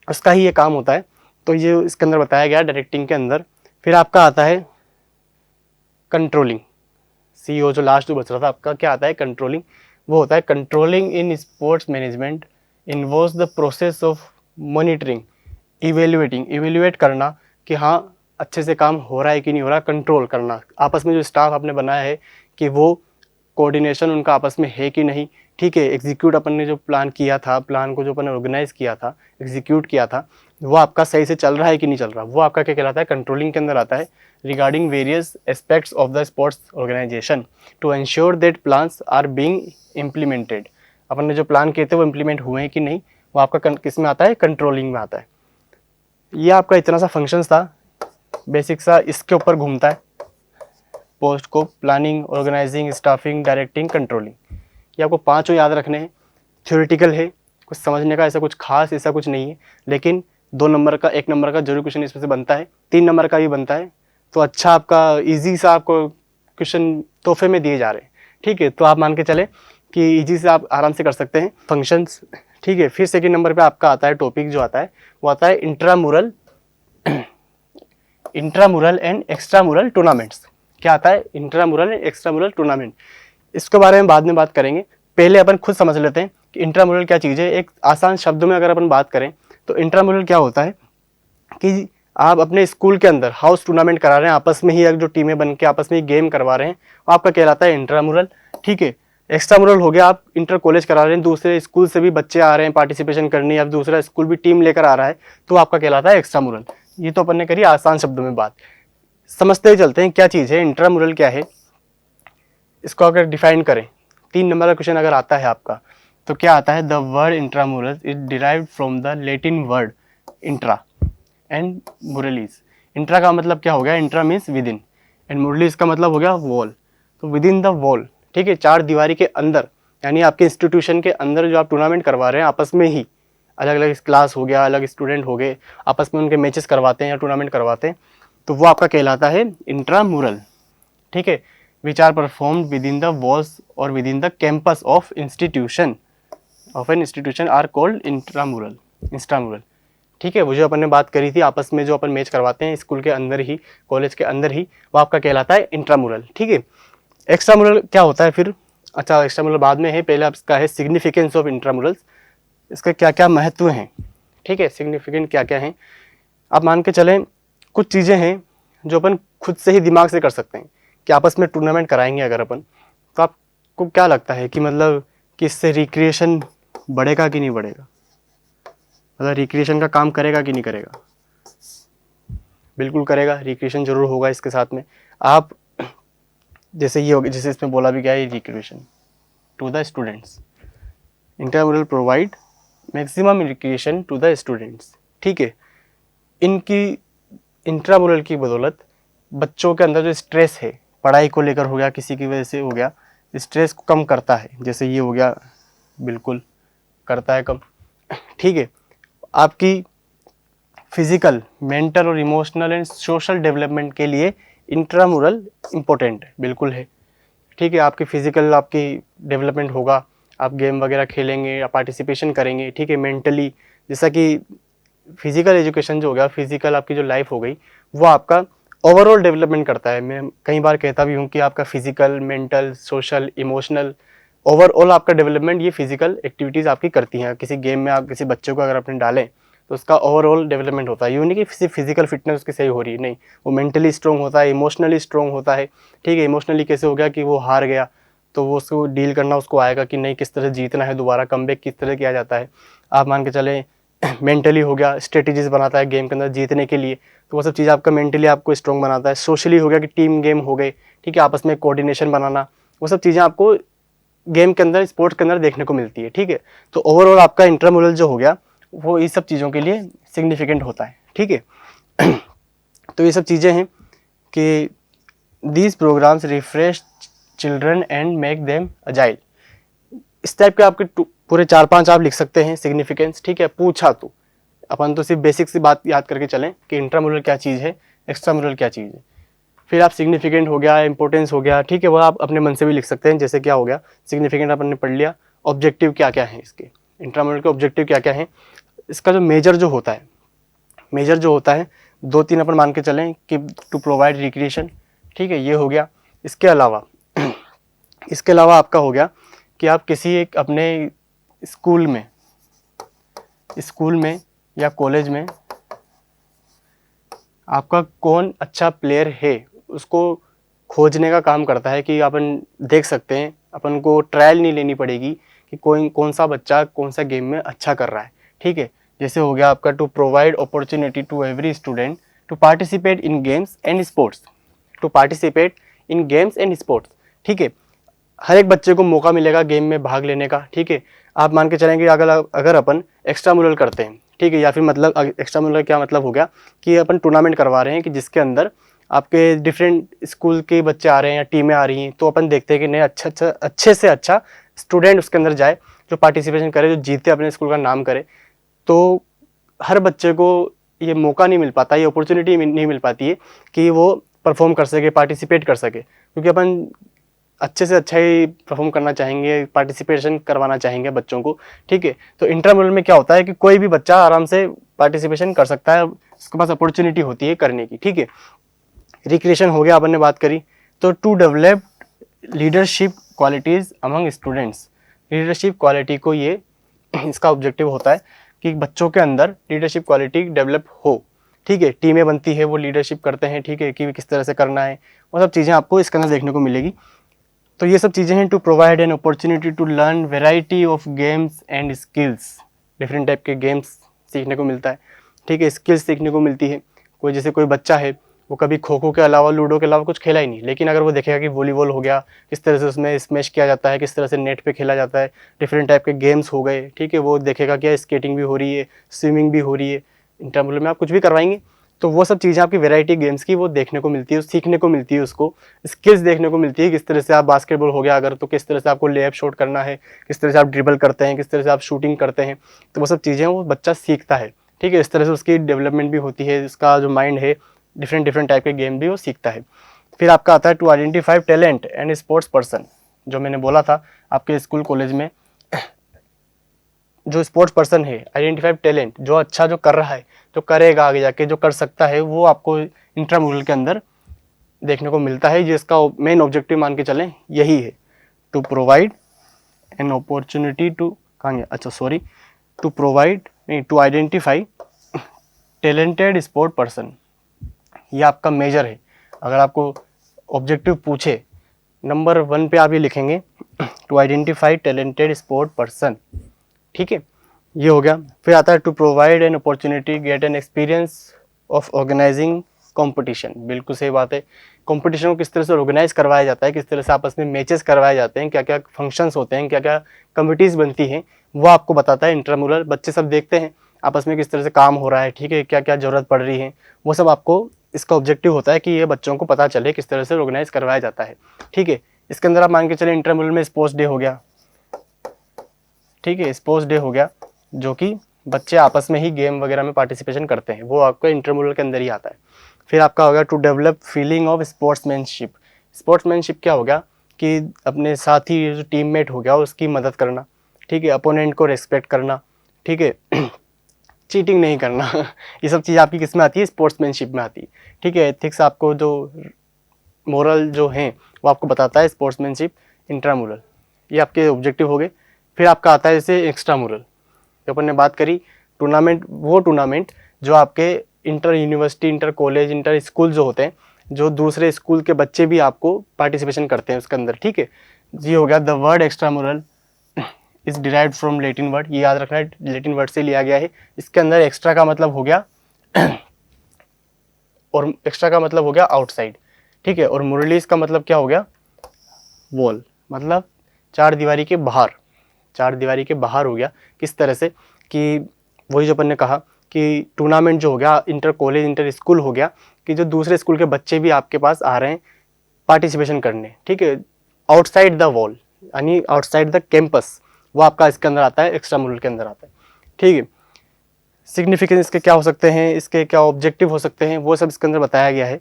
उसका ही ये काम होता है। तो ये इसके अंदर बताया गया डायरेक्टिंग के अंदर। फिर आपका आता है कंट्रोलिंग, सीईओ जो लास्ट जो बच रहा था आपका, क्या आता है, कंट्रोलिंग। वो होता है controlling in sports management involves the process of monitoring, evaluate करना कि हाँ अच्छे से काम हो रहा है कि नहीं हो रहा, कंट्रोल करना आपस में जो स्टाफ आपने बनाया है कि वो कोऑर्डिनेशन उनका आपस में है कि नहीं, ठीक है, एग्जीक्यूट अपन ने जो प्लान किया था, प्लान को जो अपन ने ऑर्गेनाइज किया था, एग्जीक्यूट किया था, वो आपका सही से चल रहा है कि नहीं चल रहा, वो आपका क्या कहलाता है, कंट्रोलिंग के अंदर आता है। Regarding various aspects of the sports organization to ensure that plans are being implemented, अपन ने जो प्लान किए थे वो इम्प्लीमेंट हुए हैं कि नहीं, वो आपका किस में आता है, कंट्रोलिंग में आता है। ये आपका इतना सा फंक्शंस था, बेसिक सा इसके ऊपर घूमता है पोस्ट को, planning, organizing, staffing, directing, controlling. ये आपको पांचों याद रखने हैं। थ्योरेटिकल है, कुछ समझने का ऐसा कुछ खास ऐसा कुछ नहीं है, लेकिन 2 नंबर का 1 नंबर का जरूर क्वेश्चन इसमें से बनता है, 3 नंबर का भी बनता है। तो अच्छा आपका इजी सा आपको क्वेश्चन तोहफे में दिए जा रहे हैं, ठीक है, तो आप मान के चले कि इजी से आप आराम से कर सकते हैं फंक्शंस, ठीक है। फिर सेकेंड नंबर पे आपका आता है टॉपिक जो आता है वो आता है इंट्रामुरल एंड एक्स्ट्रामुरल टूर्नामेंट्स। क्या आता है, इंट्रामुरल एंड एक्स्ट्रामुरल टूर्नामेंट। इसके बारे में बाद में बात करेंगे, पहले अपन खुद समझ लेते हैं कि इंट्रामुरल क्या चीज़ है। एक आसान शब्दों में अगर अपन बात करें तो इंट्रामुरल क्या होता है कि आप अपने स्कूल के अंदर हाउस टूर्नामेंट करा रहे हैं, आपस में ही जो टीमें बन के आपस में ही गेम करवा रहे हैं, वो आपका कहलाता है इंट्रामुरल, ठीक है। एक्स्ट्रामुरल हो गया, आप इंटर कॉलेज करा रहे हैं, दूसरे स्कूल से भी बच्चे आ रहे हैं पार्टिसिपेशन करने, या दूसरा स्कूल भी टीम लेकर आ रहा है, तो आपका कहलाता है एक्स्ट्रामुरल। ये तो अपन ने करी आसान शब्दों में बात, समझते ही चलते हैं क्या चीज़ है इंट्रामुरल क्या है। इसको अगर डिफाइन करें, 3 नंबर का क्वेश्चन अगर आता है आपका तो क्या आता है, the word intramural is derived from the Latin word intra and muralis. Intra का मतलब क्या हो गया, intra means within, and muralis का मतलब हो गया वॉल। तो विद इन द वॉल, ठीक है, 4 दीवारी के अंदर, यानी आपके इंस्टीट्यूशन के अंदर जो आप टूर्नामेंट करवा रहे हैं आपस में ही, अलग अलग क्लास हो गया, अलग स्टूडेंट हो गए, आपस में उनके मैचेस करवाते हैं या टूर्नामेंट करवाते हैं, तो वो आपका कहलाता है इंट्रामुरल, ठीक है। Which are performed within the walls or within the campus of institution are called intramural, ठीक है। वो जो अपन ने बात करी थी आपस में जो अपन मैच करवाते हैं स्कूल के अंदर ही, कॉलेज के अंदर ही, वो आपका कहलाता है इंट्रामुरल, ठीक है। एक्स्ट्रामुरल क्या होता है फिर, अच्छा एक्स्ट्रामुरल बाद में है, पहले आपका है सिग्निफिकेंस ऑफ इंट्रामुरल्स, इसके क्या क्या महत्व हैं, ठीक है, सिग्निफिकेंट क्या क्या हैं। आप मान के चलें कुछ चीज़ें हैं जो अपन खुद से ही दिमाग से कर सकते हैं कि आपस में टूर्नामेंट कराएंगे अगर अपन, तो आपको क्या लगता है कि मतलब कि इससे रिक्रिएशन बढ़ेगा कि नहीं बढ़ेगा, मतलब रिक्रिएशन का काम करेगा कि नहीं करेगा, बिल्कुल करेगा, रिक्रिएशन जरूर होगा इसके साथ में। आप जैसे ये होगा, जैसे इसमें बोला भी गया है recreation to the students, intramural provide maximum recreation to the students, ठीक है। इनकी इंट्रामुरल की बदौलत बच्चों के अंदर जो स्ट्रेस है पढ़ाई को लेकर हो गया, किसी की वजह से हो गया, स्ट्रेस को कम करता है, जैसे ये हो गया, बिल्कुल करता है कम, ठीक है। आपकी फिजिकल, मेंटल और इमोशनल एंड सोशल डेवलपमेंट के लिए इंट्रामुरल इम्पोर्टेंट है, बिल्कुल है, ठीक है। आपकी फिजिकल आपकी डेवलपमेंट होगा, आप गेम वगैरह खेलेंगे या पार्टिसिपेशन करेंगे, ठीक है। मेंटली, जैसा कि फिजिकल एजुकेशन जो हो गया, फिजिकल आपकी जो लाइफ हो गई, वो आपका ओवरऑल डेवलपमेंट करता है। मैं कई बार कहता भी हूँ कि आपका physical, mental, social, emotional, overall आपका डेवलपमेंट ये फिजिकल एक्टिविटीज़ आपकी करती हैं। किसी गेम में आप किसी बच्चे को अगर आपने डालें तो उसका ओवरऑल डेवलपमेंट होता है, यूँ नहीं कि सिर्फ फिजिकल फिटनेस उसकी सही हो रही है, नहीं, वो मेंटली स्ट्रॉन्ग होता है, इमोशनली स्ट्रॉन्ग होता है, ठीक है। इमोशनली कैसे हो गया कि वो हार गया तो वो उसको डील करना उसको आएगा कि नहीं, किस तरह जीतना है, दोबारा कमबैक किस तरह किया जाता है। आप मान के चलें मेंटली हो गया, स्ट्रेटेजीज बनाता है गेम के अंदर जीतने के लिए, तो वो सब चीज़ आपका मेंटली आपको स्ट्रॉन्ग बनाता है। सोशली हो गया कि टीम गेम हो गए, ठीक है, आपस में कोऑर्डिनेशन बनाना, वो सब चीज़ें आपको गेम के अंदर, स्पोर्ट्स के अंदर देखने को मिलती है, ठीक है। तो ओवरऑल आपका इंट्रामुरल जो हो गया वो इस सब चीज़ों के लिए सिग्निफिकेंट होता है, ठीक है। तो ये सब चीज़ें हैं कि these programs refresh children and make them agile. इस टाइप के आपके पूरे 4-5 आप लिख सकते हैं सिग्निफिकेंस, ठीक है। पूछा तो अपन तो सिर्फ बेसिक सी बात याद करके चलें कि इंट्रामुरल क्या चीज़ है, एक्स्ट्रामुरल क्या चीज़ है। फिर आप सिग्निफिकेंट हो गया, इंपॉर्टेंस हो गया, ठीक है, वो आप अपने मन से भी लिख सकते हैं। जैसे क्या हो गया, सिग्निफिकेंट अपन ने पढ़ लिया, ऑब्जेक्टिव क्या क्या है इसके, इंट्रामुरल के ऑब्जेक्टिव क्या क्या है। इसका जो मेजर जो होता है, मेजर जो होता है 2-3 अपन मान के चलें कि टू प्रोवाइड रिक्रिएशन, ठीक है, ये हो गया। इसके अलावा इसके अलावा आपका हो गया कि आप किसी एक अपने स्कूल में या कॉलेज में आपका कौन अच्छा प्लेयर है उसको खोजने का काम करता है। कि अपन देख सकते हैं, अपन को ट्रायल नहीं लेनी पड़ेगी कि कौन सा बच्चा कौन सा गेम में अच्छा कर रहा है, ठीक है। जैसे हो गया आपका to provide opportunity to every student to participate in games and sports, to participate in games and sports, ठीक है। हर एक बच्चे को मौका मिलेगा गेम में भाग लेने का, ठीक है। आप मान के चलेंगे अगर अपन एक्स्ट्रामुरल करते हैं, ठीक है, या फिर मतलब एक्स्ट्रामुरल क्या मतलब हो गया कि अपन टूर्नामेंट करवा रहे हैं कि जिसके अंदर आपके डिफरेंट स्कूल के बच्चे आ रहे हैं या टीमें आ रही हैं, तो अपन देखते हैं कि नहीं अच्छे से अच्छा स्टूडेंट उसके अंदर जाए, जो पार्टिसिपेशन करे, जो जीते, अपने स्कूल का नाम करे। तो हर बच्चे को ये मौका नहीं मिल पाता, ये अपॉर्चुनिटी नहीं मिल पाती है कि वो परफॉर्म कर सके, पार्टिसिपेट कर सके, क्योंकि अपन अच्छे से अच्छा ही परफॉर्म करना चाहेंगे, पार्टिसिपेशन करवाना चाहेंगे बच्चों को, ठीक है। तो इंट्रामुरल में क्या होता है कि कोई भी बच्चा आराम से पार्टिसिपेशन कर सकता है, उसके पास अपॉर्चुनिटी होती है करने की, ठीक है। रिक्रिएशन हो गया, अपन ने बात करी। तो to develop leadership qualities among students, leadership quality को ये इसका ऑब्जेक्टिव होता है कि बच्चों के अंदर लीडरशिप क्वालिटी डेवलप हो, ठीक है। टीमें बनती है, वो लीडरशिप करते हैं, ठीक है, कि किस तरह से करना है, वो सब चीज़ें आपको इसके अंदर देखने को मिलेगी। तो ये सब चीज़ें हैं to provide an opportunity to learn variety of games and skills, different type के गेम्स सीखने को मिलता है, ठीक है, स्किल्स सीखने को मिलती है। जैसे कोई बच्चा है वो कभी खो खो के अलावा, लूडो के अलावा कुछ खेला ही नहीं, लेकिन अगर वो देखेगा कि वॉलीबॉल हो गया, किस तरह से उसमें स्मैश किया जाता है, किस तरह से नेट पे खेला जाता है, डिफरेंट टाइप के गेम्स हो गए, ठीक है, वो देखेगा कि स्केटिंग भी हो रही है, स्विमिंग भी हो रही है। इंटरवल में आप कुछ भी करवाएंगे तो वो सब चीज़ें आपकी वैरायटी गेम्स की वो देखने को मिलती है, सीखने को मिलती है, उसको स्किल्स देखने को मिलती है। किस तरह से आप बास्केटबॉल हो गया अगर, तो किस तरह से आपको लेअप शॉट करना है, किस तरह से आप ड्रिबल करते हैं, किस तरह से आप शूटिंग करते हैं, तो वो सब चीज़ें वो बच्चा सीखता है, ठीक है। इस तरह से उसकी डेवलपमेंट भी होती है, उसका जो माइंड है डिफरेंट टाइप के गेम भी वो सीखता है। फिर आपका आता है to identify talent and sports person, जो मैंने बोला था आपके स्कूल कॉलेज में जो स्पोर्ट्स पर्सन है, आइडेंटिफाई टैलेंट, जो अच्छा जो कर रहा है, जो करेगा आगे जाके, जो कर सकता है, वो आपको इंट्रामुरल के अंदर देखने को मिलता है। जिसका मेन ऑब्जेक्टिव मान के चलें यही है, to provide an opportunity to, कहाँ गया, अच्छा सॉरी, टू प्रोवाइड नहीं, to identify talented sport person, ये आपका मेजर है। अगर आपको ऑब्जेक्टिव पूछे नंबर 1 पे आप ये लिखेंगे to identify talented sport person, ठीक है, ये हो गया। फिर आता है to provide an opportunity get an experience of organizing competition, बिल्कुल सही बात है। कंपटीशन को किस तरह से ऑर्गेनाइज करवाया जाता है, किस तरह से आपस में मैचेस करवाए जाते हैं, क्या क्या फंक्शंस होते हैं, क्या क्या कमिटीज़ बनती हैं, वो आपको बताता है इंट्रामुरल। बच्चे सब देखते हैं आपस में किस तरह से काम हो रहा है, ठीक है, क्या क्या ज़रूरत पड़ रही है, वो सब आपको इसका ऑब्जेक्टिव होता है कि ये बच्चों को पता चले किस तरह से ऑर्गेनाइज करवाया जाता है, ठीक है। इसके अंदर आप मान के चले इंट्रामुरल में स्पोर्ट्स डे हो गया, ठीक है, स्पोर्ट्स डे हो गया, जो कि बच्चे आपस में ही गेम वगैरह में पार्टिसिपेशन करते हैं, वो आपका इंट्रामुरल के अंदर ही आता है। फिर आपका हो गया to develop feeling of sportsmanship, sportsmanship क्या हो गया कि अपने साथी जो टीममेट हो गया उसकी मदद करना, ठीक है, अपोनेंट को रेस्पेक्ट करना, ठीक है, चीटिंग नहीं करना ये सब चीज़ आपकी किस में आती है, स्पोर्ट्समैनशिप में आती है, ठीक है। एथिक्स आपको जो मोरल जो हैं वो आपको बताता है स्पोर्ट्समैनशिप इंट्रामुरल, ये आपके ऑब्जेक्टिव हो गए। फिर आपका आता है जैसे एक्स्ट्रामुरल, जो अपन ने बात करी टूर्नामेंट, वो टूर्नामेंट जो आपके inter university, inter college, inter school जो होते हैं, जो दूसरे स्कूल के बच्चे भी आपको पार्टिसिपेशन करते हैं उसके अंदर, ठीक है। ये हो गया the word extramural is derived from Latin word, ये याद रखना है, लैटिन वर्ड से लिया गया है। इसके अंदर एक्स्ट्रा का मतलब हो गया और एक्स्ट्रा का मतलब हो गया आउटसाइड, ठीक है। और मुरलीज का मतलब क्या हो गया, वॉल, मतलब चार दीवारी के बाहर, चार दीवारी के बाहर हो गया। किस तरह से कि वही जो अपन ने कहा कि टूर्नामेंट जो हो गया, इंटर कॉलेज इंटर स्कूल हो गया, कि जो दूसरे स्कूल के बच्चे भी आपके पास आ रहे हैं पार्टिसिपेशन करने, ठीक है, आउटसाइड द वॉल यानी आउटसाइड द कैंपस, वो आपका इसके अंदर आता है, एक्स्ट्रा मुरल के अंदर आता है, ठीक है। सिग्निफिकेंस इसके क्या हो सकते हैं, इसके क्या ऑब्जेक्टिव हो सकते हैं, वो सब इसके अंदर बताया गया है।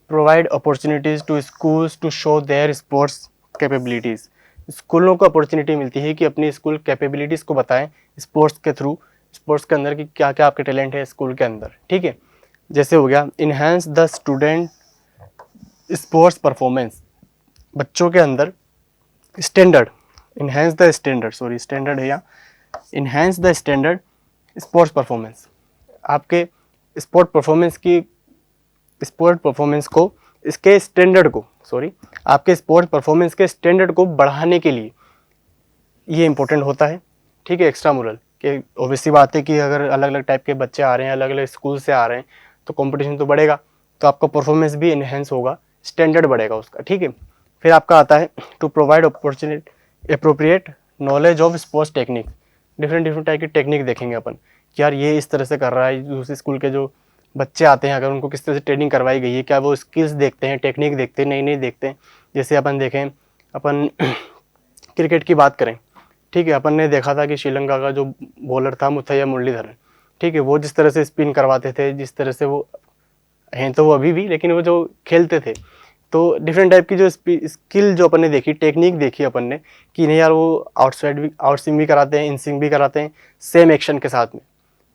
Provide opportunities to schools to show their sports capabilities, स्कूलों को अपॉर्चुनिटी मिलती है कि अपनी स्कूल कैपेबिलिटीज़ को बताएं स्पोर्ट्स के थ्रू, स्पोर्ट्स के अंदर कि क्या क्या आपके टैलेंट है स्कूल के अंदर, ठीक है। जैसे हो गया enhance the student sports performance, बच्चों के अंदर standard, enhance the standard, sorry standard है यहाँ, enhance the standard sports performance, आपके स्पोर्ट परफॉर्मेंस को, इसके स्टैंडर्ड को, सॉरी आपके स्पोर्ट परफॉर्मेंस के स्टैंडर्ड को बढ़ाने के लिए ये इंपॉर्टेंट होता है, ठीक है। एक्स्ट्रा मुरल कि ऑब्वियसली बात है कि अगर अलग अलग टाइप के बच्चे आ रहे हैं, अलग अलग स्कूल से आ रहे हैं, तो कंपटीशन तो बढ़ेगा, तो आपका परफॉर्मेंस भी इन्हेंस होगा, स्टैंडर्ड बढ़ेगा उसका, ठीक है। फिर आपका आता है to provide opportunity appropriate knowledge of sports technique, different type की टेक्निक देखेंगे अपन कि यार ये इस तरह से कर रहा है, दूसरे स्कूल के जो बच्चे आते हैं अगर उनको किस तरह से ट्रेनिंग करवाई गई है, क्या वो स्किल्स देखते हैं, टेक्निक देखते हैं, नई देखते हैं। जैसे अपन देखें, अपन क्रिकेट की बात करें, ठीक है, अपन ने देखा था कि श्रीलंका का जो बॉलर था मुथैया मुरलीधरन, ठीक है, वो जिस तरह से स्पिन करवाते थे, जिस तरह से वो हैं तो वो अभी भी, लेकिन वो जो खेलते थे, तो डिफरेंट टाइप की जो स्किल जो अपन ने देखी, टेक्निक देखी अपन ने कि नहीं यार वो आउटसाइड भी, आउट स्विंग भी कराते हैं, इन स्विंग भी कराते हैं सेम एक्शन के साथ में।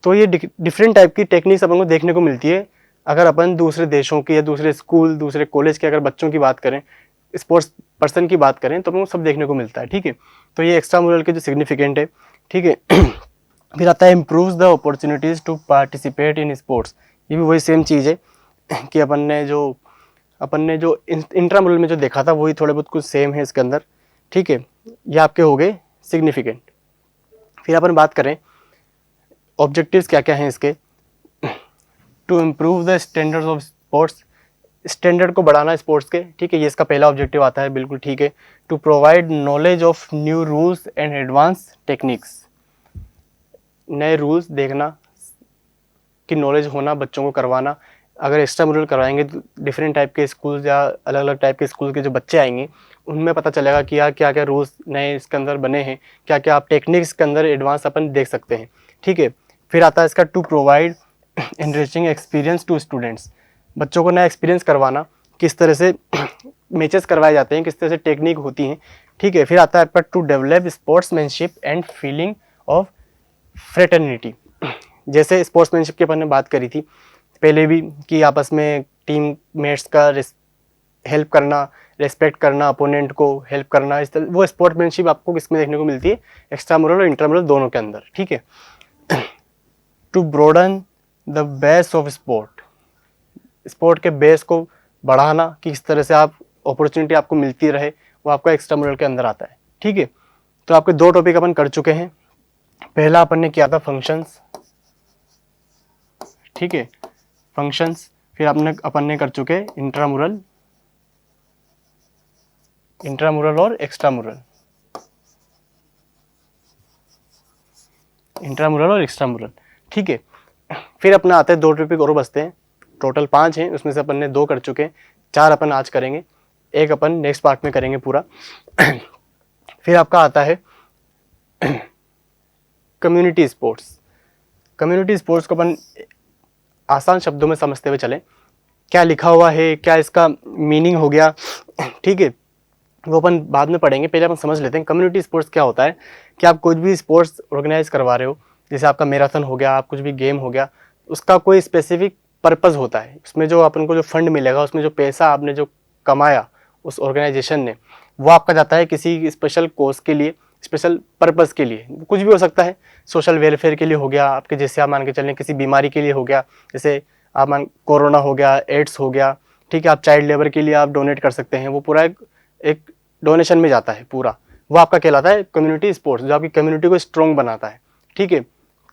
तो ये डिफरेंट टाइप की टेक्निक्स अपन को देखने को मिलती है अगर अपन दूसरे देशों की या दूसरे स्कूल दूसरे कॉलेज के अगर बच्चों की बात करें, स्पोर्ट्स पर्सन की बात करें, तो अपन को सब देखने को मिलता है, ठीक है। तो ये एक्स्ट्रा मुरल के जो सिग्निफिकेंट है, ठीक है। फिर आता है improves the opportunities to participate in sports, ये भी वही सेम चीज़ है कि अपन ने जो इंट्रा मुरल में जो देखा था वही थोड़े बहुत कुछ सेम है इसके अंदर, ठीक है। ये आपके हो गए सिग्निफिकेंट। फिर अपन बात करें ऑब्जेक्टिव्स क्या क्या हैं इसके, to improve the standards of sports, standard को बढ़ाना स्पोर्ट्स के, ठीक है, ये इसका पहला ऑब्जेक्टिव आता है, बिल्कुल ठीक है। To provide knowledge of new rules and advance techniques, नए रूल्स देखना की नॉलेज होना, बच्चों को करवाना। अगर एक्स्ट्रा मुरल करवाएंगे तो डिफरेंट टाइप के स्कूल्स या अलग अलग टाइप के स्कूल के जो बच्चे आएंगे उनमें पता चलेगा कि यार क्या क्या रूल्स नए इसके अंदर बने हैं, क्या क्या आप टेक्निक्स के अंदर एडवांस अपन देख सकते हैं, ठीक है। फिर आता है इसका to provide enriching experience to students, बच्चों को नया एक्सपीरियंस करवाना, किस तरह से मैचेस करवाए जाते हैं, किस तरह से टेक्निक होती हैं, ठीक है। फिर आता है आपका to develop sportsmanship and feeling of fraternity, जैसे स्पोर्ट्समैनशिप की अपन ने बात करी थी पहले भी कि आपस में टीम मेट्स का हेल्प करना, रेस्पेक्ट करना, अपोनेंट को हेल्प करना, इस तरह वो स्पोर्ट्समैनशिप आपको किसमें देखने को मिलती है, एक्स्ट्रा मुरल और इंट्रा मुरल दोनों के अंदर, ठीक है। To broaden the base of sport, sport के बेस को बढ़ाना कि इस तरह से आप अपॉर्चुनिटी आपको मिलती रहे, वो आपका एक्स्ट्रा मुरल के अंदर आता है, ठीक है। तो आपके दो टॉपिक अपन कर चुके हैं, पहला अपन ने किया था फंक्शंस, ठीक है, फंक्शंस। फिर अपन ने कर चुके इंट्रामुरल और एक्स्ट्रामुरल, इंट्रामुरल और एक्स्ट्रामुरल, ठीक है। फिर अपना आता है दो टॉपिक और बचते हैं, टोटल 5 हैं, उसमें से अपन ने 2 कर चुके हैं, 4 अपन आज करेंगे, एक अपन नेक्स्ट पार्ट में करेंगे पूरा। फिर आपका आता है कम्युनिटी स्पोर्ट्स। कम्युनिटी स्पोर्ट्स को अपन आसान शब्दों में समझते हुए चलें, क्या लिखा हुआ है, क्या इसका मीनिंग हो गया, ठीक है, वो अपन बाद में पढ़ेंगे, पहले अपन समझ लेते हैं कम्युनिटी स्पोर्ट्स क्या होता है। कि आप कुछ भी स्पोर्ट्स ऑर्गेनाइज करवा रहे हो, जैसे आपका मैराथन हो गया, आप कुछ भी गेम हो गया, उसका कोई स्पेसिफिक पर्पज़ होता है, उसमें जो अपन को जो फंड मिलेगा, उसमें जो पैसा आपने जो कमाया उस ऑर्गेनाइजेशन ने, वो आपका जाता है किसी स्पेशल कोर्स के लिए, स्पेशल पर्पज़ के लिए, कुछ भी हो सकता है, सोशल वेलफेयर के लिए हो गया आपके, जैसे आप मान के चलें किसी बीमारी के लिए हो गया, जैसे आप मान कोरोना हो गया, एड्स हो गया, ठीक है, आप चाइल्ड लेबर के लिए आप डोनेट कर सकते हैं, वो पूरा एक डोनेशन में जाता है पूरा, वो आपका कहलाता है कम्युनिटी स्पोर्ट्स, जो आपकी कम्युनिटी को स्ट्रॉन्ग बनाता है। ठीक है,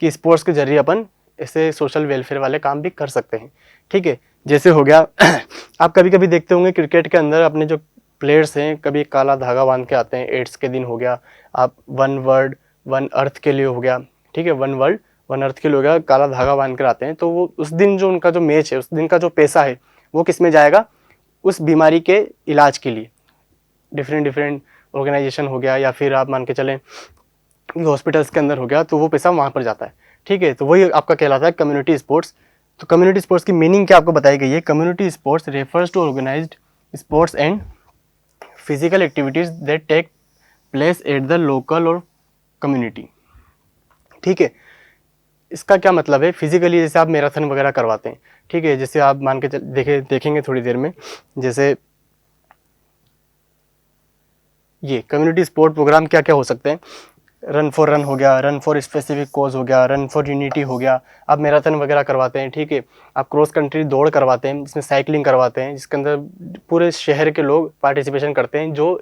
कि स्पोर्ट्स के जरिए अपन ऐसे सोशल वेलफेयर वाले काम भी कर सकते हैं। ठीक है, जैसे हो गया आप कभी कभी देखते होंगे क्रिकेट के अंदर अपने जो प्लेयर्स हैं कभी काला धागा बांध के आते हैं, एड्स के दिन हो गया, आप वन वर्ल्ड वन अर्थ के लिए हो गया, ठीक है, वन वर्ल्ड वन अर्थ के लिए हो गया, काला धागा बांध कर आते हैं। तो वो उस दिन जो उनका जो मैच है, उस दिन का जो पैसा है वो किस में जाएगा, उस बीमारी के इलाज के लिए। डिफरेंट ऑर्गेनाइजेशन हो गया, या फिर आप मान के चलें हॉस्पिटल्स के अंदर हो गया, तो वो पैसा वहाँ पर जाता है। ठीक है, तो वही आपका कहलाता है कम्युनिटी स्पोर्ट्स। तो कम्युनिटी स्पोर्ट्स की मीनिंग क्या आपको बताई गई है, community sports refers to organized sports and physical activities that take place at the local or community. ठीक है, इसका क्या मतलब है, फिजिकली जैसे आप मैराथन वगैरह करवाते हैं, ठीक है, जैसे आप मान के देखेंगे थोड़ी देर में, जैसे ये कम्युनिटी स्पोर्ट प्रोग्राम क्या क्या हो सकते हैं, रन फॉर रन हो गया, रन फॉर स्पेसिफिक कॉज हो गया, रन फॉर यूनिटी हो गया, आप मैराथन वगैरह करवाते हैं। ठीक है, आप क्रॉस कंट्री दौड़ करवाते हैं, जिसमें साइकिलिंग करवाते हैं, जिसके अंदर पूरे शहर के लोग पार्टिसिपेशन करते हैं जो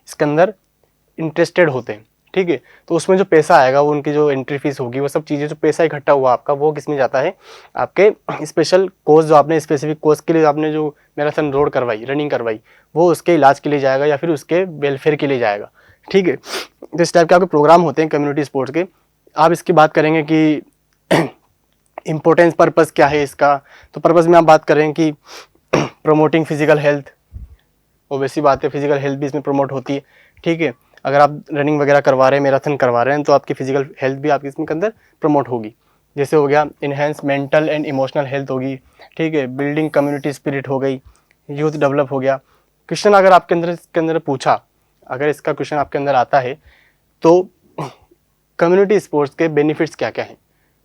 इसके अंदर इंटरेस्टेड होते हैं। ठीक है, तो उसमें जो पैसा आएगा, वो उनकी जो एंट्री फीस होगी, वो सब चीज़ें जो पैसा इकट्ठा हुआ आपका, वो किस में जाता है, आपके स्पेशल कोच जो आपने स्पेसिफिक कोच के लिए आपने जो मैराथन दौड़ करवाई, रनिंग करवाई, वो उसके इलाज के लिए जाएगा या फिर उसके वेलफेयर के लिए जाएगा। ठीक है, तो इस टाइप के आपके प्रोग्राम होते हैं कम्युनिटी स्पोर्ट्स के। आप इसकी बात करेंगे कि इम्पोर्टेंस पर्पज़ क्या है इसका, तो पर्पज़ में आप बात करें कि प्रमोटिंग फिजिकल हेल्थ, ओबेसी बात है, फिजिकल हेल्थ भी इसमें प्रमोट होती है। ठीक है, अगर आप रनिंग वगैरह करवा रहे हैं, मैराथन करवा रहे हैं, तो आपकी फिजिकल हेल्थ भी आपकी इसमें के अंदर प्रमोट होगी। जैसे हो गया enhance mental and emotional health होगी। ठीक है, बिल्डिंग कम्युनिटी स्पिरिट हो गई, यूथ डेवलप हो गया। क्वेश्चन अगर आपके अंदर इसके अंदर पूछा, अगर इसका क्वेश्चन आपके अंदर आता है तो कम्युनिटी स्पोर्ट्स के बेनिफिट्स क्या क्या हैं,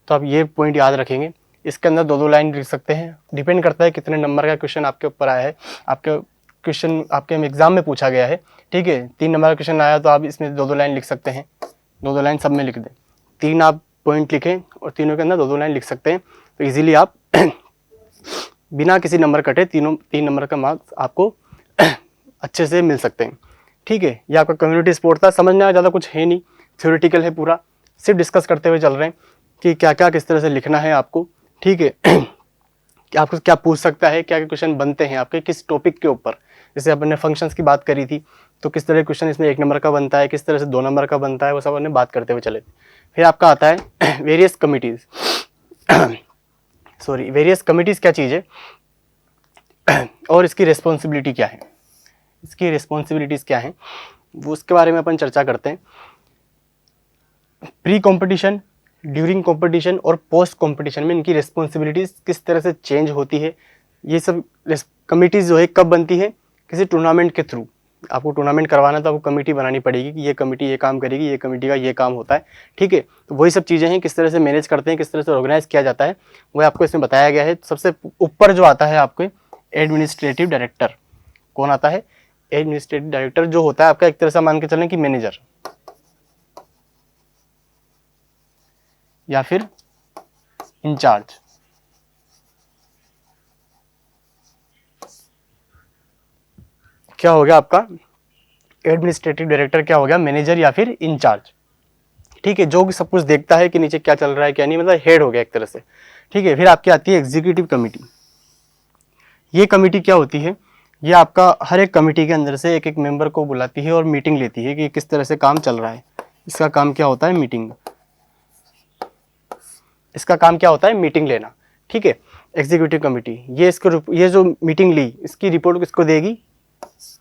तो आप ये पॉइंट याद रखेंगे। इसके अंदर दो लाइन लिख सकते हैं, डिपेंड करता है कितने नंबर का क्वेश्चन आपके ऊपर आया है, आपके क्वेश्चन आपके एग्जाम में पूछा गया है। ठीक है, 3 नंबर का क्वेश्चन आया तो आप इसमें दो लाइन लिख सकते हैं, दो लाइन सब में लिख दें, 3 आप पॉइंट लिखें और तीनों के अंदर दो लाइन लिख सकते हैं, तो इजीली आप बिना किसी नंबर कटे 3 नंबर का मार्क्स आपको अच्छे से मिल सकते हैं। ठीक है, ये आपका कम्युनिटी स्पोर्ट था, समझना ज़्यादा कुछ है नहीं, थ्योरेटिकल है पूरा, सिर्फ डिस्कस करते हुए चल रहे हैं कि क्या क्या किस तरह से लिखना है आपको। ठीक है, कि आपको क्या पूछ सकता है, क्या क्या क्वेश्चन बनते हैं आपके किस टॉपिक के ऊपर। जैसे अपन ने फंक्शंस की बात करी थी, तो किस तरह क्वेश्चन इसमें 1 नंबर का बनता है, किस तरह से 2 नंबर का बनता है, वो सब अपन ने बात करते हुए चले। फिर आपका आता है various committees sorry various committees क्या चीज़ है और इसकी रिस्पॉन्सिबिलिटी क्या है, इसकी रिस्पॉन्सिबिलिटीज़ क्या हैं, वो उसके बारे में अपन चर्चा करते हैं। प्री कॉम्पिटिशन, ड्यूरिंग कॉम्पिटिशन और पोस्ट कॉम्पिटिशन में इनकी रिस्पॉन्सिबिलिटीज़ किस तरह से चेंज होती है। ये सब कमिटीज़ जो है कब बनती है, किसी टूर्नामेंट के थ्रू। आपको टूर्नामेंट करवाना तो आपको कमेटी बनानी पड़ेगी कि ये कमेटी ये काम करेगी, ये कमेटी का ये काम होता है। ठीक है, तो वही सब चीज़ें हैं, किस तरह से मैनेज करते हैं, किस तरह से ऑर्गेनाइज किया जाता है, वो आपको इसमें बताया गया है। सबसे ऊपर जो आता है आपके एडमिनिस्ट्रेटिव डायरेक्टर, कौन आता है, एडमिनिस्ट्रेटिव डायरेक्टर, जो होता है आपका एक तरह से मान के चलें कि मैनेजर या फिर इंचार्ज। क्या हो गया आपका एडमिनिस्ट्रेटिव डायरेक्टर, क्या हो गया मैनेजर या फिर इंचार्ज। ठीक है, जो सब कुछ देखता है कि नीचे क्या चल रहा है क्या नहीं, मतलब हेड हो गया एक तरह से। ठीक है, फिर आपकी आती है एग्जीक्यूटिव कमेटी। ये कमेटी क्या होती है, ये आपका हर एक कमेटी के अंदर से एक एक मेंबर को बुलाती है और मीटिंग लेती है कि किस तरह से काम चल रहा है। इसका काम क्या होता है, मीटिंग, इसका काम क्या होता है, मीटिंग लेना। ठीक है, एग्जीक्यूटिव कमेटी ये जो मीटिंग ली, इसकी रिपोर्ट किसको देगी,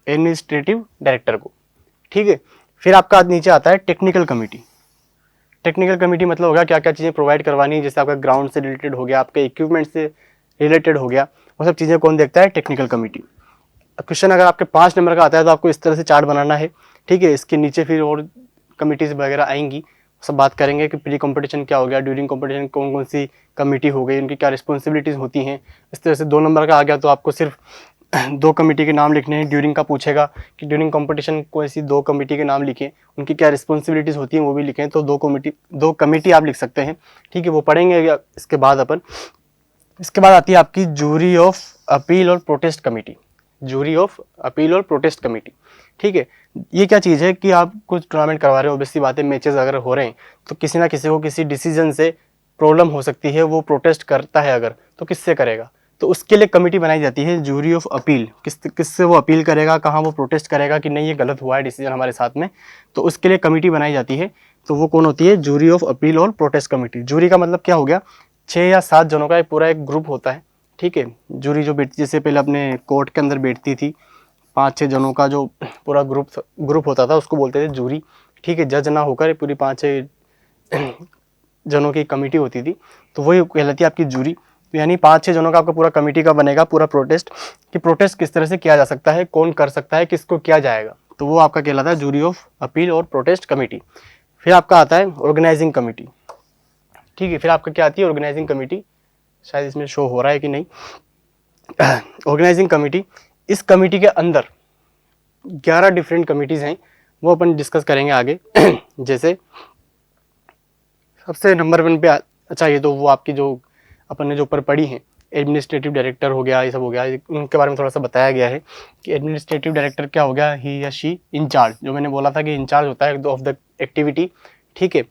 एडमिनिस्ट्रेटिव डायरेक्टर को। ठीक है, फिर आपका नीचे आता है टेक्निकल कमेटी। टेक्निकल कमेटी मतलब होगा क्या क्या चीज़ें प्रोवाइड करवानी है, जैसे आपका ग्राउंड से रिलेटेड हो गया, आपके इक्विपमेंट से रिलेटेड हो गया, वो सब चीज़ें कौन देखता है, टेक्निकल कमेटी। क्वेश्चन अगर आपके 5 नंबर का आता है तो आपको इस तरह से चार्ट बनाना है। ठीक है, इसके नीचे फिर और कमिटीज वगैरह आएंगी, सब बात करेंगे कि प्री कॉम्पिटिशन क्या हो गया, ड्यूरिंग कॉम्पिटिशन कौन कौन सी कमेटी हो गई, उनकी क्या रिस्पॉन्सिबिलिटीज़ होती हैं। इस तरह से 2 नंबर का आ गया तो आपको सिर्फ 2 कमेटी के नाम लिखने हैं। ड्यूरिंग का पूछेगा कि ड्यूरिंग कॉम्पिटिशन को ऐसी 2 कमेटी के नाम लिखें, उनकी क्या रिस्पॉन्सिबिलिटीज़ होती हैं वो भी लिखें, तो 2 कमेटी आप लिख सकते हैं। ठीक है, वो पढ़ेंगे इसके बाद अपन। इसके बाद आती है आपकी जूरी ऑफ अपील और protest committee. Jury of appeal और प्रोटेस्ट कमेटी, ठीक है। ये क्या चीज़ है कि आप कुछ टूर्नामेंट करवा रहे हो, ऑब्वियसली बात है, मैचेस अगर हो रहे हैं तो किसी ना किसी को किसी डिसीजन से प्रॉब्लम हो सकती है, वो प्रोटेस्ट करता है अगर, तो किससे करेगा, तो उसके लिए कमेटी बनाई जाती है, जूरी ऑफ अपील, किससे वो अपील करेगा, कहाँ वो प्रोटेस्ट करेगा कि नहीं ये गलत हुआ है डिसीजन हमारे साथ में, तो उसके लिए कमेटी बनाई जाती है। तो वो कौन होती है, जूरी ऑफ अपील और प्रोटेस्ट कमेटी। जूरी का मतलब क्या हो गया, 6 या 7 जनों का एक पूरा एक ग्रुप होता है, ठीक है। जूरी जो बैठती, जैसे पहले अपने कोर्ट के अंदर बैठती थी, 5-6 जनों का जो पूरा ग्रुप होता था उसको बोलते थे जूरी, ठीक है। जज ना होकर पूरी 5-6 जनों की कमेटी होती थी, तो वही कहलाती है आपकी जूरी। तो यानी 5-6 जनों का आपका पूरा कमेटी का बनेगा पूरा प्रोटेस्ट, कि प्रोटेस्ट किस तरह से किया जा सकता है, कौन कर सकता है, किसको किया जाएगा, तो वो आपका कहलाता है जूरी ऑफ अपील और प्रोटेस्ट कमेटी। फिर आपका आता है ऑर्गेनाइजिंग कमेटी, ठीक है। फिर आपका क्या आती है, ऑर्गेनाइजिंग कमेटी, शायद इसमें शो हो रहा है कि नहीं, ऑर्गेनाइजिंग कमेटी। इस कमेटी के अंदर 11 डिफरेंट कमिटीज़ हैं, वो अपन डिस्कस करेंगे आगे। जैसे सबसे नंबर 1 पे अच्छा, ये तो वो आपकी जो अपन ने जो ऊपर पढ़ी हैं, एडमिनिस्ट्रेटिव डायरेक्टर हो गया, ये सब हो गया, उनके बारे में थोड़ा सा बताया गया है कि एडमिनिस्ट्रेटिव डायरेक्टर क्या हो गया, ही या शी इंचार्ज, जो मैंने बोला था कि इंचार्ज होता है ऑफ द एक्टिविटी, ठीक है।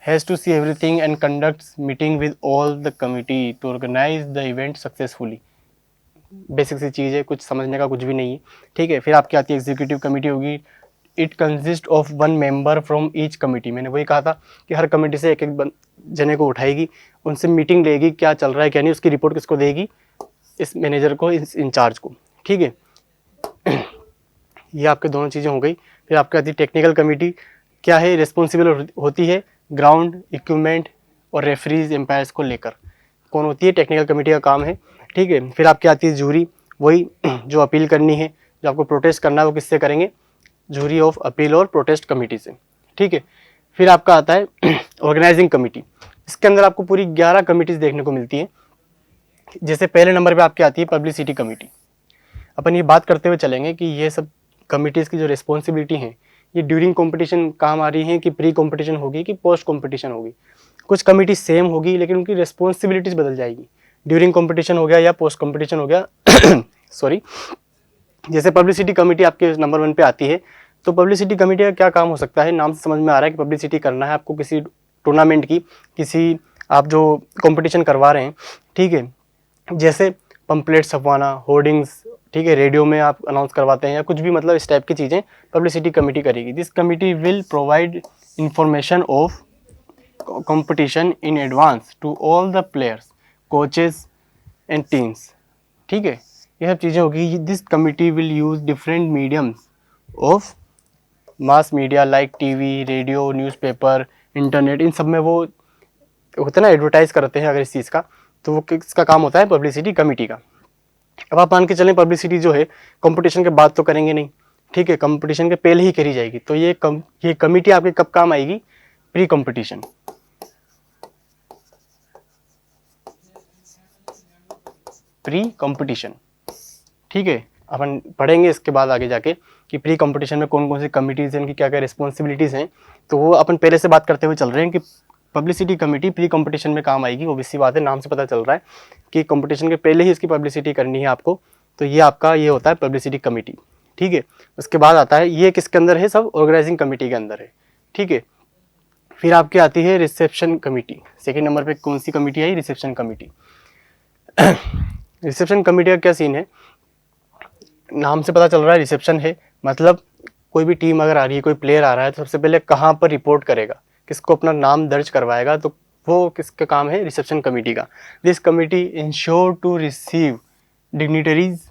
Has to see everything and conducts meeting with all the committee to organize the event successfully. Basic सी चीज़ है, कुछ समझने का कुछ भी नहीं है, ठीक है। फिर आपकी आती है एग्जीक्यूटिव कमेटी होगी, it consist of 1 member from each committee. मैंने वही कहा था कि हर कमेटी से एक एक जने को उठाएगी, उनसे मीटिंग लेगी, क्या चल रहा है क्या नहीं, उसकी रिपोर्ट किसको देगी, इस मैनेजर को, इस इंचार्ज को, ठीक है। ये आपके दोनों चीज़ें हो गई। फिर आपकी आती है टेक्निकल कमेटी, क्या है, रिस्पॉन्सिबल होती है ग्राउंड, इक्विपमेंट और रेफरीज एम्पायर्स को लेकर, कौन होती है, टेक्निकल कमेटी का काम है, ठीक है। फिर आपकी आती है जूरी, वही जो अपील करनी है, जो आपको प्रोटेस्ट करना है वो किससे करेंगे, जूरी ऑफ अपील और प्रोटेस्ट कमेटी से, ठीक है। फिर आपका आता है ऑर्गेनाइजिंग कमेटी, इसके अंदर आपको पूरी 11 कमिटीज़ देखने को मिलती है। जैसे पहले नंबर पे आपकी आती है पब्लिसिटी कमेटी। अपन ये बात करते हुए चलेंगे कि ये सब कमिटीज़ की जो रिस्पॉन्सिबिलिटी है, ये ड्यूरिंग कॉम्पिटिशन काम आ रही है कि प्री कॉम्पिटिशन होगी कि पोस्ट कॉम्पिटिशन होगी। कुछ कमिटी सेम होगी लेकिन उनकी रिस्पॉन्सिबिलिटीज़ बदल जाएगी, ड्यूरिंग कॉम्पिटिशन हो गया या पोस्ट कॉम्पिटिशन हो गया। सॉरी। जैसे पब्लिसिटी कमेटी आपके नंबर 1 पे आती है, तो पब्लिसिटी कमेटी का क्या काम हो सकता है, नाम से समझ में आ रहा है कि पब्लिसिटी करना है आपको किसी टूर्नामेंट की, किसी आप जो कंपटीशन करवा रहे हैं, ठीक है। जैसे पंपलेट छपवाना, होर्डिंग्स, ठीक है, रेडियो में आप अनाउंस करवाते हैं या कुछ भी, मतलब इस टाइप की चीज़ें पब्लिसिटी कमेटी करेगी। This committee will provide information of competition in advance to all the players, coaches and teams, ठीक है। ये सब चीज़ें होगी। This committee will use different mediums of mass media like TV, radio, newspaper, internet, इन सब में वो होता है ना, एडवर्टाइज करते हैं अगर इस चीज़ का, तो वो किसका काम होता है, पब्लिसिटी कमेटी का। अब आप मान के चलें पब्लिसिटी जो है कंपटीशन के बाद तो करेंगे नहीं, ठीक है, कंपटीशन के पहले ही करी जाएगी, तो ये कमेटी आपके कब काम आएगी, प्री कंपटीशन, प्री कंपटीशन, ठीक है। अपन पढ़ेंगे इसके बाद आगे जाके कि प्री कंपटीशन में कौन कौन सी कमिटीज़ हैं, उनकी क्या क्या रिस्पॉन्सिबिलिटीज़ हैं, तो वो अपन पहले से बात करते हुए चल रहे हैं कि पब्लिसिटी कमेटी प्री कंपटीशन में काम आएगी। ओबीसी बात है, नाम से पता चल रहा है कि कंपटीशन के पहले ही इसकी पब्लिसिटी करनी है आपको, तो ये आपका ये होता है पब्लिसिटी कमेटी, ठीक है। उसके बाद आता है, ये किसके अंदर है, सब ऑर्गेनाइजिंग कमेटी के अंदर है, ठीक है। फिर आपकी आती है रिसेप्शन कमेटी। सेकेंड नंबर पर कौन सी कमेटी आई, रिसेप्शन कमेटी। रिसेप्शन कमेटी का क्या सीन है, नाम से पता चल रहा है रिसेप्शन है, मतलब कोई भी टीम अगर आ रही है, कोई प्लेयर आ रहा है, तो सबसे पहले कहाँ पर रिपोर्ट करेगा, किसको अपना नाम दर्ज करवाएगा, तो वो किसका काम है, रिसेप्शन कमेटी का। This committee ensure to receive dignitaries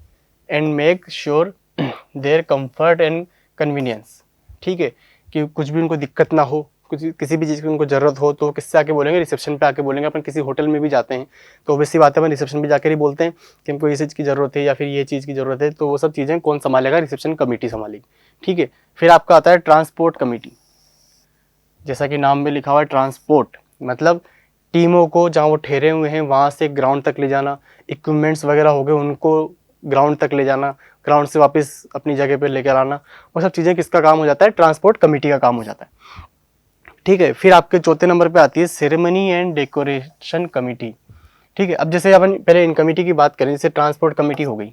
and make sure their comfort and convenience, ठीक है, कि कुछ भी उनको दिक्कत ना हो, कुछ किसी भी चीज़ की उनको ज़रूरत हो तो किससे आके बोलेंगे, रिसेप्शन पे आके बोलेंगे। अपन किसी होटल में भी जाते हैं तो ऑब्वियसली बात है, अपन रिसेप्शन पे जाकर ही बोलते हैं कि हमको ये चीज़ की ज़रूरत है या फिर ये चीज़ की ज़रूरत है, तो वो सब चीज़ें कौन संभालेगा, रिसेप्शन कमेटी संभालेगी, ठीक है। फिर आपका आता है ट्रांसपोर्ट कमेटी। जैसा कि नाम में लिखा हुआ है ट्रांसपोर्ट, मतलब टीमों को जहाँ वो ठहरे हुए हैं वहाँ से ग्राउंड तक ले जाना, इक्विपमेंट्स वगैरह हो गए उनको ग्राउंड तक ले जाना, ग्राउंड से वापस अपनी जगह पर लेकर आना, वो सब चीज़ें किसका काम हो जाता है, ट्रांसपोर्ट कमेटी का काम हो जाता है, ठीक है। फिर आपके चौथे नंबर पे आती है सेरेमनी एंड डेकोरेशन कमेटी, ठीक है। अब जैसे अपन पहले इन कमेटी की बात करें, जैसे ट्रांसपोर्ट कमेटी हो गई,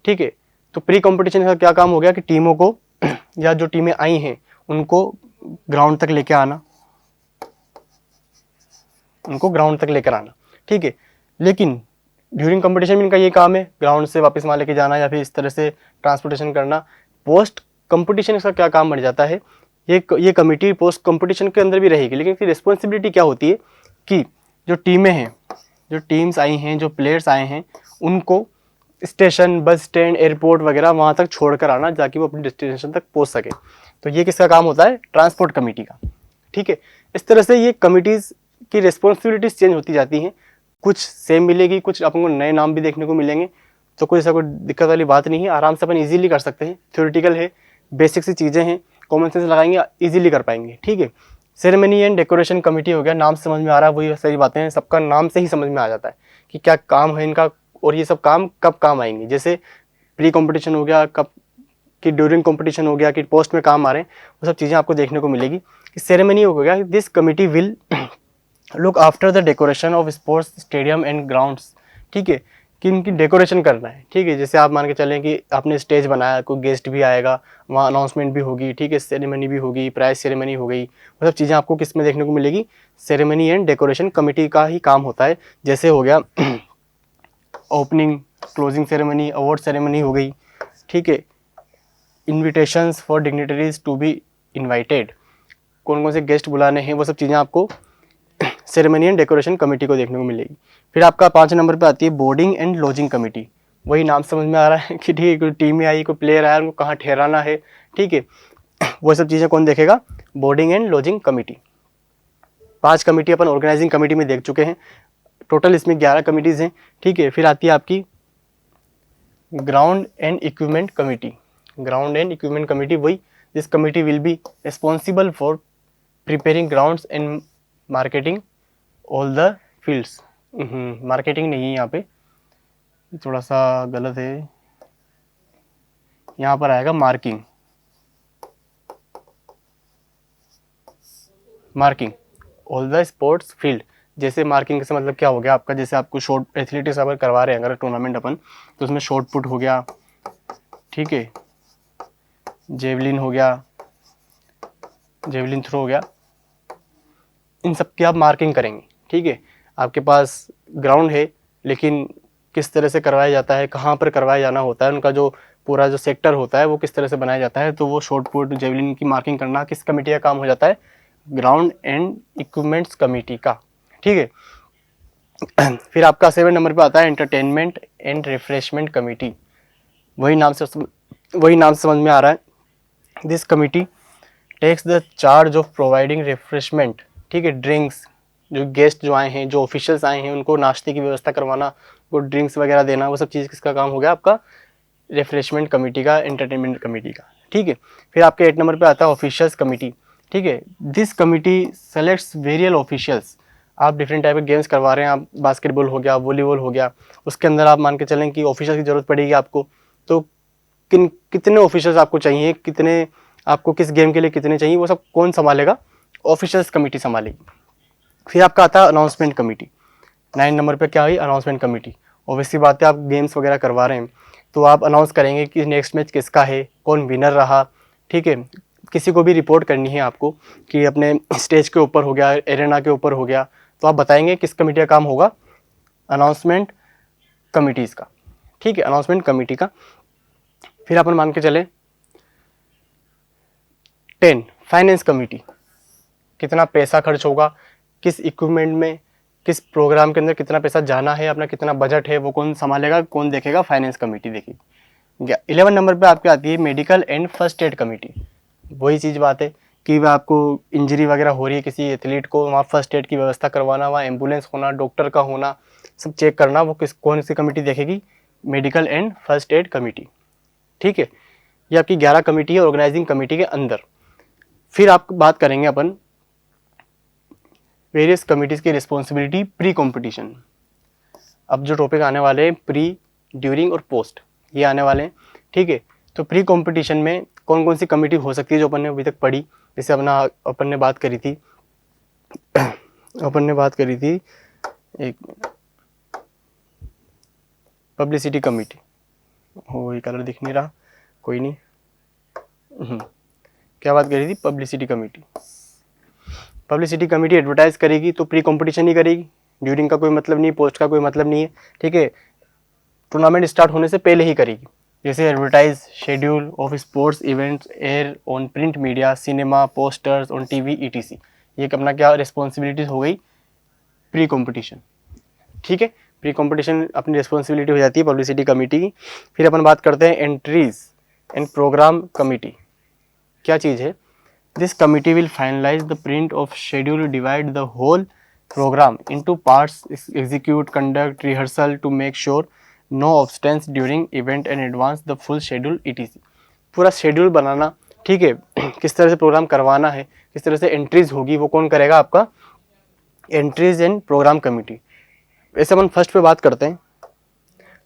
ठीक है, तो प्री कंपटीशन का क्या काम हो गया कि टीमों को या जो टीमें आई हैं उनको ग्राउंड तक लेके आना, उनको ग्राउंड तक लेकर आना, ठीक है। लेकिन ड्यूरिंग कंपटीशन में इनका ये काम है ग्राउंड से वापस वहाँ लेके जाना या फिर इस तरह से ट्रांसपोर्टेशन करना। पोस्ट कंपटीशन इसका क्या काम बढ़ जाता है, ये कमिटी पोस्ट कंपटीशन के अंदर भी रहेगी, लेकिन इसकी रिस्पॉन्सिबिलिटी क्या होती है कि जो टीमें हैं, जो टीम्स आई हैं, जो प्लेयर्स आए हैं, उनको स्टेशन, बस स्टैंड, एयरपोर्ट वगैरह वहाँ तक छोड़ कर आना ताकि वो अपनी डेस्टिनेशन तक पहुँच सके। तो ये किसका काम होता है, ट्रांसपोर्ट कमेटी का, ठीक है। इस तरह से ये कमिटीज़ की रिस्पॉन्सिबिलिटीज चेंज होती जाती हैं, कुछ सेम मिलेगी, कुछ आपको नए नाम भी देखने को मिलेंगे। तो कोई ऐसा कोई दिक्कत वाली बात नहीं है, आराम से अपन इजीली कर सकते हैं। थ्योरेटिकल है, बेसिक सी चीज़ें हैं, कॉमन सेंस लगाएंगे इजीली कर पाएंगे, ठीक है। सेरेमनी एंड डेकोरेशन कमेटी हो गया, नाम से समझ में आ रहा है, वही सारी बातें हैं, सबका नाम से ही समझ में आ जाता है कि क्या काम है इनका और ये सब काम कब काम आएंगे। जैसे प्री कॉम्पिटिशन हो गया, कब कि ड्यूरिंग कॉम्पिटिशन हो गया, कि पोस्ट में काम आ रहे हैं, वो सब चीज़ें आपको देखने को मिलेगी। सेरेमनी हो गया, this committee will look after the decoration of sports stadium and grounds, ठीक है, कि इनकी डेकोरेशन करना है, ठीक है। जैसे आप मान के चलें कि आपने स्टेज बनाया, कोई गेस्ट भी आएगा, वहाँ अनाउंसमेंट भी होगी, ठीक है, सेरेमनी भी होगी, प्राइज सेरेमनी हो गई, वो सब चीज़ें आपको किस में देखने को मिलेगी, सेरेमनी एंड डेकोरेशन कमेटी का ही काम होता है। जैसे हो गया opening, closing ceremony, award ceremony हो गई, ठीक है, invitations for dignitaries to be invited, कौन कौन से गेस्ट बुलाने हैं, वो सब चीज़ें आपको सेरेमनी एंड डेकोरेशन कमेटी को देखने को मिलेगी। फिर आपका 5 नंबर पे आती है बोर्डिंग एंड लॉजिंग कमेटी। वही नाम समझ में आ रहा है कि ठीक है, कोई टीम में आई, कोई प्लेयर आया, उनको कहाँ ठहराना है, ठीक है, वो सब चीज़ें कौन देखेगा, boarding and lodging committee. 5 committee अपन ऑर्गेनाइजिंग कमेटी में देख चुके हैं, टोटल इसमें 11 कमिटीज़ हैं, ठीक है। फिर आती है आपकी ground and equipment committee. Ground and equipment committee वही, this committee will be responsible for preparing grounds and marketing all the fields. Marketing नहीं है यहाँ पे, थोड़ा सा गलत है, यहाँ पर आएगा marking, marking all the sports field. जैसे मार्किंग से मतलब क्या हो गया आपका, जैसे आपको शॉर्ट एथलेटिक्स अगर करवा रहे हैं अगर टूर्नामेंट अपन, तो उसमें शॉर्ट पुट हो गया, ठीक है, जेवलिन हो गया, जेवलिन थ्रो हो गया, इन सब की आप मार्किंग करेंगे, ठीक है। आपके पास ग्राउंड है, लेकिन किस तरह से करवाया जाता है, कहाँ पर करवाया जाना होता है, उनका जो पूरा जो सेक्टर होता है वो किस तरह से बनाया जाता है, तो वो शॉर्ट पुट, जेवलिन की मार्किंग करना किस कमेटी का काम हो जाता है, ग्राउंड एंड इक्विपमेंट्स कमेटी का, ठीक है। फिर आपका 7 नंबर पे आता है एंटरटेनमेंट एंड रिफ्रेशमेंट कमेटी। वही नाम से समझ में आ रहा है, this committee takes the charge of providing refreshment, ठीक है, ड्रिंक्स, जो गेस्ट जो आए हैं, जो ऑफिशियल्स आए हैं, उनको नाश्ते की व्यवस्था करवाना, वो ड्रिंक्स वगैरह देना, वो सब चीज़ किसका काम हो गया, आपका रिफ्रेशमेंट कमेटी का, एंटरटेनमेंट कमेटी का, ठीक है। फिर आपके 8 नंबर पे आता है ऑफिशियल्स कमेटी, ठीक है, दिस कमेटी सेलेक्ट्स वेरियल ऑफिशियल्स। आप डिफरेंट टाइप के गेम्स करवा रहे हैं, आप बास्केटबॉल हो गया, वॉलीबॉल हो गया, उसके अंदर आप मान के चलें कि ऑफिशियल की ज़रूरत पड़ेगी आपको, तो कितने ऑफिशियल्स आपको चाहिए, कितने आपको किस गेम के लिए कितने चाहिए, वो सब कौन संभालेगा, ऑफिशियल्स कमेटी संभालेगी। फिर आपका आता है अनाउंसमेंट कमेटी। 9 नंबर पे क्या हुई, अनाउंसमेंट कमेटी। ऑब्वियसली बात है, आप गेम्स वगैरह करवा रहे हैं तो आप अनाउंस करेंगे कि नेक्स्ट मैच किसका है, कौन विनर रहा, ठीक है। किसी को भी रिपोर्ट करनी है आपको कि अपने स्टेज के ऊपर हो गया, एरेना के ऊपर हो गया, तो आप बताएंगे किस कमेटी का काम होगा, अनाउंसमेंट कमिटीज़ का, ठीक है, अनाउंसमेंट कमेटी का। फिर अपन मान के चले 10 फाइनेंस कमेटी, कितना पैसा खर्च होगा, किस इक्विपमेंट में, किस प्रोग्राम के अंदर कितना पैसा जाना है, अपना कितना बजट है, वो कौन संभालेगा, कौन देखेगा, फाइनेंस कमेटी देखेगी। 11 नंबर पे आपके आती है medical and first aid committee. वही चीज़ बात है कि वह आपको इंजरी वगैरह हो रही है किसी एथलीट को, वहाँ फर्स्ट एड की व्यवस्था करवाना, वहाँ एम्बुलेंस होना, डॉक्टर का होना, सब चेक करना, वो कौन सी कमेटी देखेगी, medical and first aid committee, ठीक है। ये आपकी 11 कमेटी है ऑर्गेनाइजिंग कमेटी के अंदर। फिर आप बात करेंगे अपन वेरियस कमिटीज़ की रिस्पॉन्सिबिलिटी प्री कॉम्पिटिशन। अब जो टॉपिक आने वाले हैं प्री, ड्यूरिंग और पोस्ट, ये आने वाले हैं, ठीक है। तो प्री कॉम्पिटिशन में कौन कौन सी कमेटी हो सकती है जो अपन ने अभी तक पढ़ी, जैसे अपन ने बात करी थी एक पब्लिसिटी कमेटी, हो ये कलर दिख नहीं रहा, कोई नहीं। क्या बात करी थी? Publicity committee. Publicity committee advertise करेगी तो प्री कंपटीशन ही करेगी, ड्यूरिंग का कोई मतलब नहीं, पोस्ट का कोई मतलब नहीं है, ठीक है। टूर्नामेंट स्टार्ट होने से पहले ही करेगी। जैसे advertise schedule of sports events air on print media, cinema, posters on TV etc. ये अपना क्या रिस्पॉन्सिबिलिटीज हो गई प्री कंपटीशन, ठीक है। प्री कंपटीशन अपनी रिस्पॉन्सिबिलिटी हो जाती है पब्लिसिटी कमेटी की। फिर अपन बात करते हैं एंट्रीज एंड प्रोग्राम कमेटी। क्या चीज़ है? This committee will finalize the print of schedule, divide the whole program into parts, execute, conduct, rehearsal to make sure no absence during event and advance the full schedule etc। पूरा schedule बनाना, ठीक है, किस तरह से programme करवाना है, किस तरह से एंट्रीज होगी, वो कौन करेगा? आपका एंट्रीज एंड प्रोग्राम कमेटी। वैसे अपन फर्स्ट पे बात करते हैं,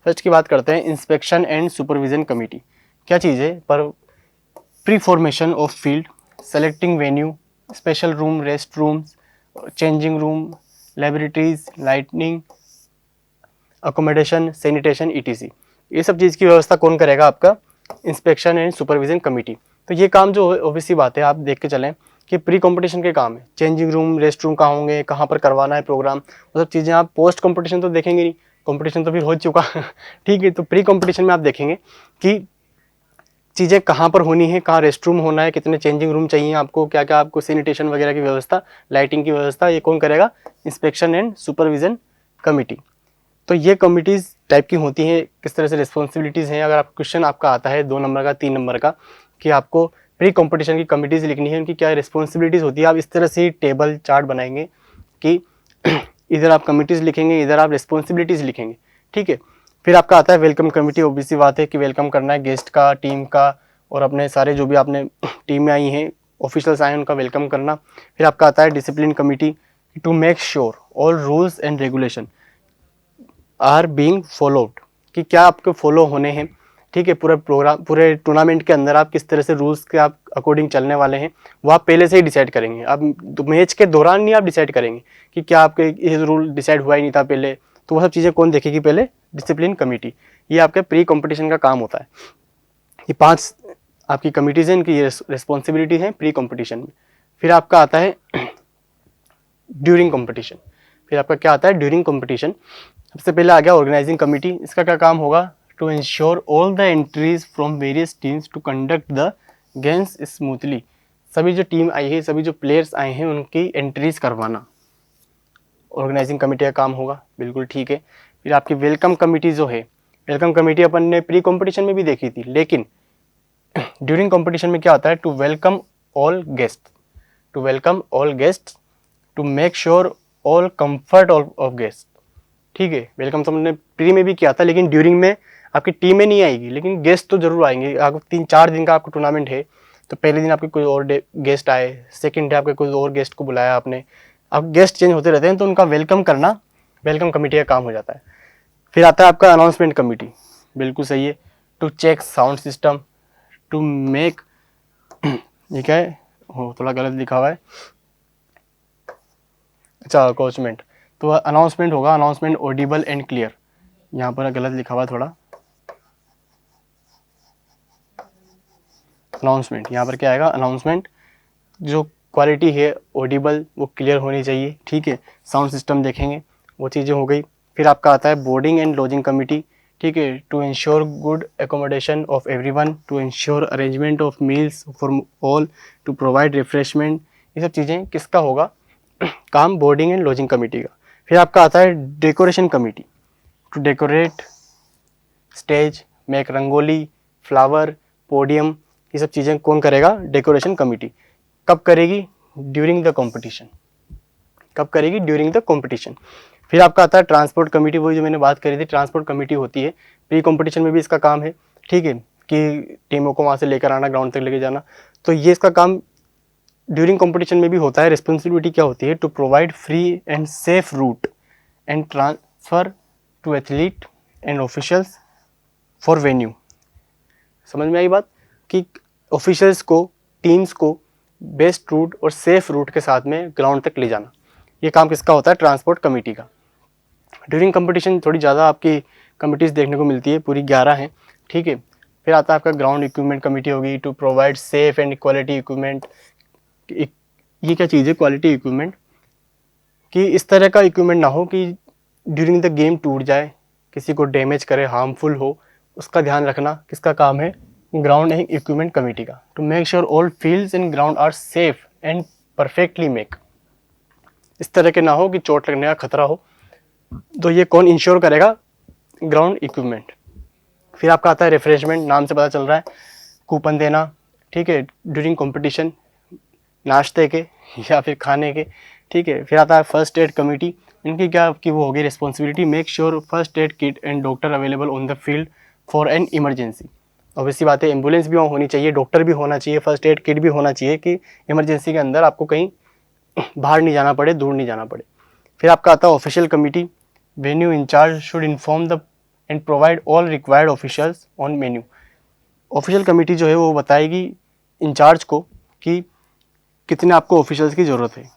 फर्स्ट की बात करते हैं इंस्पेक्शन एंड सुपरविजन कमेटी। क्या चीज़ है? पर pre formation of field, selecting venue, special room, rest rooms, changing room, laboratories, lightning, accommodation, sanitation etc. ये सब चीज़ की व्यवस्था कौन करेगा? आपका इंस्पेक्शन एंड सुपरविजन कमेटी। तो ये काम जो ऑब्वियसली बात है, आप देख के चलें कि प्री कंपटीशन के काम है। चेंजिंग रूम, रेस्ट रूम कहाँ होंगे, कहाँ पर करवाना है प्रोग्राम, वो सब चीज़ें आप पोस्ट कंपटीशन तो देखेंगे नहीं, कंपटीशन तो फिर हो चुका ठीक है। तो प्री कंपटीशन में आप देखेंगे कि चीज़ें कहाँ पर होनी है, कहाँ रेस्ट रूम होना है, कितने चेंजिंग रूम चाहिए आपको, क्या क्या आपको सैनिटेशन वगैरह की व्यवस्था, लाइटिंग की व्यवस्था, ये कौन करेगा? Inspection and supervision committee. तो ये कमिटीज़ टाइप की होती हैं, किस तरह से रिस्पॉन्सिबिलिटीज़ हैं। अगर आप क्वेश्चन आपका आता है 2 नंबर का, 3 नंबर का, कि आपको प्री कंपटीशन की कमिटीज़ लिखनी है, उनकी क्या रिस्पॉन्सिबिलिटीज़ होती है, आप इस तरह से टेबल चार्ट बनाएंगे कि इधर आप कमिटीज़ लिखेंगे, इधर आप रिस्पॉन्सिबिलिटीज़ लिखेंगे, ठीक है। फिर आपका आता है वेलकम कमेटी। ऑब्वियसली बात है कि वेलकम करना है गेस्ट का, टीम का, और अपने सारे जो भी आपने टीम में आई हैं, ऑफिशियल्स आए हैं, उनका वेलकम करना। फिर आपका आता है discipline committee, to make sure all rules and regulation are being followed, कि क्या आपको फॉलो होने हैं, ठीक है। पूरे प्रोग्राम, पूरे टूर्नामेंट के अंदर आप किस तरह से रूल्स के आप अकॉर्डिंग चलने वाले हैं, वो आप पहले से ही डिसाइड करेंगे। आप मैच के दौरान नहीं आप डिसाइड करेंगे कि क्या आपके ये रूल डिसाइड हुआ ही नहीं था पहले, तो वो सब चीज़ें कौन देखेगी? पहले डिसिप्लिन कमेटी। ये आपके प्री कंपटीशन का काम होता है। ये 5 आपकी कमिटीज़ हैं, इनकी ये रिस्पॉन्सिबिलिटी है प्री कंपटीशन में। फिर आपका आता है ड्यूरिंग कंपटीशन। फिर आपका क्या आता है? During competition. सबसे पहले आ गया ऑर्गेनाइजिंग कमेटी। इसका क्या काम होगा? To ensure all the entries from various teams to conduct the games smoothly. सभी जो टीम आई है, सभी जो प्लेयर्स आए हैं, उनकी एंट्रीज करवाना ऑर्गेनाइजिंग कमेटी का काम होगा, बिल्कुल ठीक है। फिर आपकी वेलकम कमेटी जो है, वेलकम कमेटी अपन ने प्री कंपटीशन में भी देखी थी, लेकिन ड्यूरिंग कंपटीशन में क्या होता है? To welcome all guest, to welcome all guest, to make sure all comfort of guest, ठीक है। वेलकम तो हमने प्री में भी किया था, लेकिन ड्यूरिंग में आपकी टीम में नहीं आएगी, लेकिन गेस्ट तो जरूर आएंगे। आपको 3-4 दिन का आपका टूर्नामेंट है, तो पहले दिन आपके कोई और गेस्ट आए, सेकंड डे आपके कोई और गेस्ट को बुलाया आपने, अब गेस्ट चेंज होते रहते हैं, तो उनका वेलकम करना वेलकम कमेटी का काम हो जाता है। फिर आता है आपका अनाउंसमेंट कमेटी, बिल्कुल सही है। To check sound system, to make ये क्या है? हो थोड़ा गलत लिखा हुआ है, अच्छा अनाउंसमेंट, तो अनाउंसमेंट होगा, अनाउंसमेंट ऑडिबल एंड क्लियर। यहाँ पर गलत लिखा हुआ है थोड़ा, अनाउंसमेंट, यहाँ पर क्या आएगा? अनाउंसमेंट। जो क्वालिटी है ऑडिबल, वो क्लियर होनी चाहिए, ठीक है। साउंड सिस्टम देखेंगे, वो चीज़ें हो गई। फिर आपका आता है बोर्डिंग एंड लॉजिंग कमेटी, ठीक है। To ensure good accommodation of everyone, to ensure arrangement of meals for all, to provide refreshment. ये सब चीज़ें किसका होगा? काम बोर्डिंग एंड लॉजिंग कमेटी का। फिर आपका आता है decoration committee, to decorate stage, make rangoli, flower, podium. ये सब चीज़ें कौन करेगा? Decoration committee. कब करेगी? During the competition. कब करेगी? During the competition. फिर आपका आता है ट्रांसपोर्ट कमेटी, वही जो मैंने बात करी थी, ट्रांसपोर्ट कमेटी होती है प्री कंपटीशन में भी, इसका काम है, ठीक है, कि टीमों को वहाँ से लेकर आना, ग्राउंड तक लेके जाना। तो ये इसका काम ड्यूरिंग कंपटीशन में भी होता है। रिस्पॉन्सिबिलिटी क्या होती है? To provide free and safe route and transfer to athlete and officials for venue. समझ में आई बात? कि ऑफिशियल्स को, टीम्स को बेस्ट रूट और सेफ रूट के साथ में ग्राउंड तक ले जाना, ये काम किसका होता है? ट्रांसपोर्ट कमेटी का। ड्यूरिंग कंपटीशन थोड़ी ज़्यादा आपकी कमिटीज़ देखने को मिलती है, पूरी 11 हैं। ठीक है। फिर आता है आपका ग्राउंड इक्विपमेंट कमेटी होगी, to provide safe and quality equipment. ये क्या चीज़ है क्वालिटी इक्विपमेंट, कि इस तरह का इक्विपमेंट ना हो कि ड्यूरिंग द गेम टूट जाए, किसी को डैमेज करे, हार्मफुल हो, उसका ध्यान रखना किसका काम है, ग्राउंड एंड इक्विपमेंट कमेटी का। To make sure all fields and ground are safe and perfectly make, इस तरह के ना हो कि चोट लगने का खतरा हो, तो ये कौन इंश्योर करेगा, ग्राउंड इक्विपमेंट। फिर आपका आता है रिफ्रेशमेंट, नाम से पता चल रहा है कूपन देना, ठीक है, ड्यूरिंग कंपटीशन, नाश्ते के या फिर खाने के, ठीक है। फिर आता है फर्स्ट एड कमेटी, इनकी क्या की वो होगी responsibility, make sure first aid kit and doctor available on the field for an emergency. Obviously बात है, एम्बुलेंस भी वहाँ होनी चाहिए, डॉक्टर भी होना चाहिए, फर्स्ट एड किट भी होना चाहिए कि इमरजेंसी के अंदर आपको कहीं बाहर नहीं जाना पड़े, दूर नहीं जाना पड़े। फिर आपका आता है official committee, venue incharge should inform the and provide all required officials on menu. Official committee जो है वो बताएगी इंचार्ज को कि कितने आपको ऑफिशियल्स की ज़रूरत है,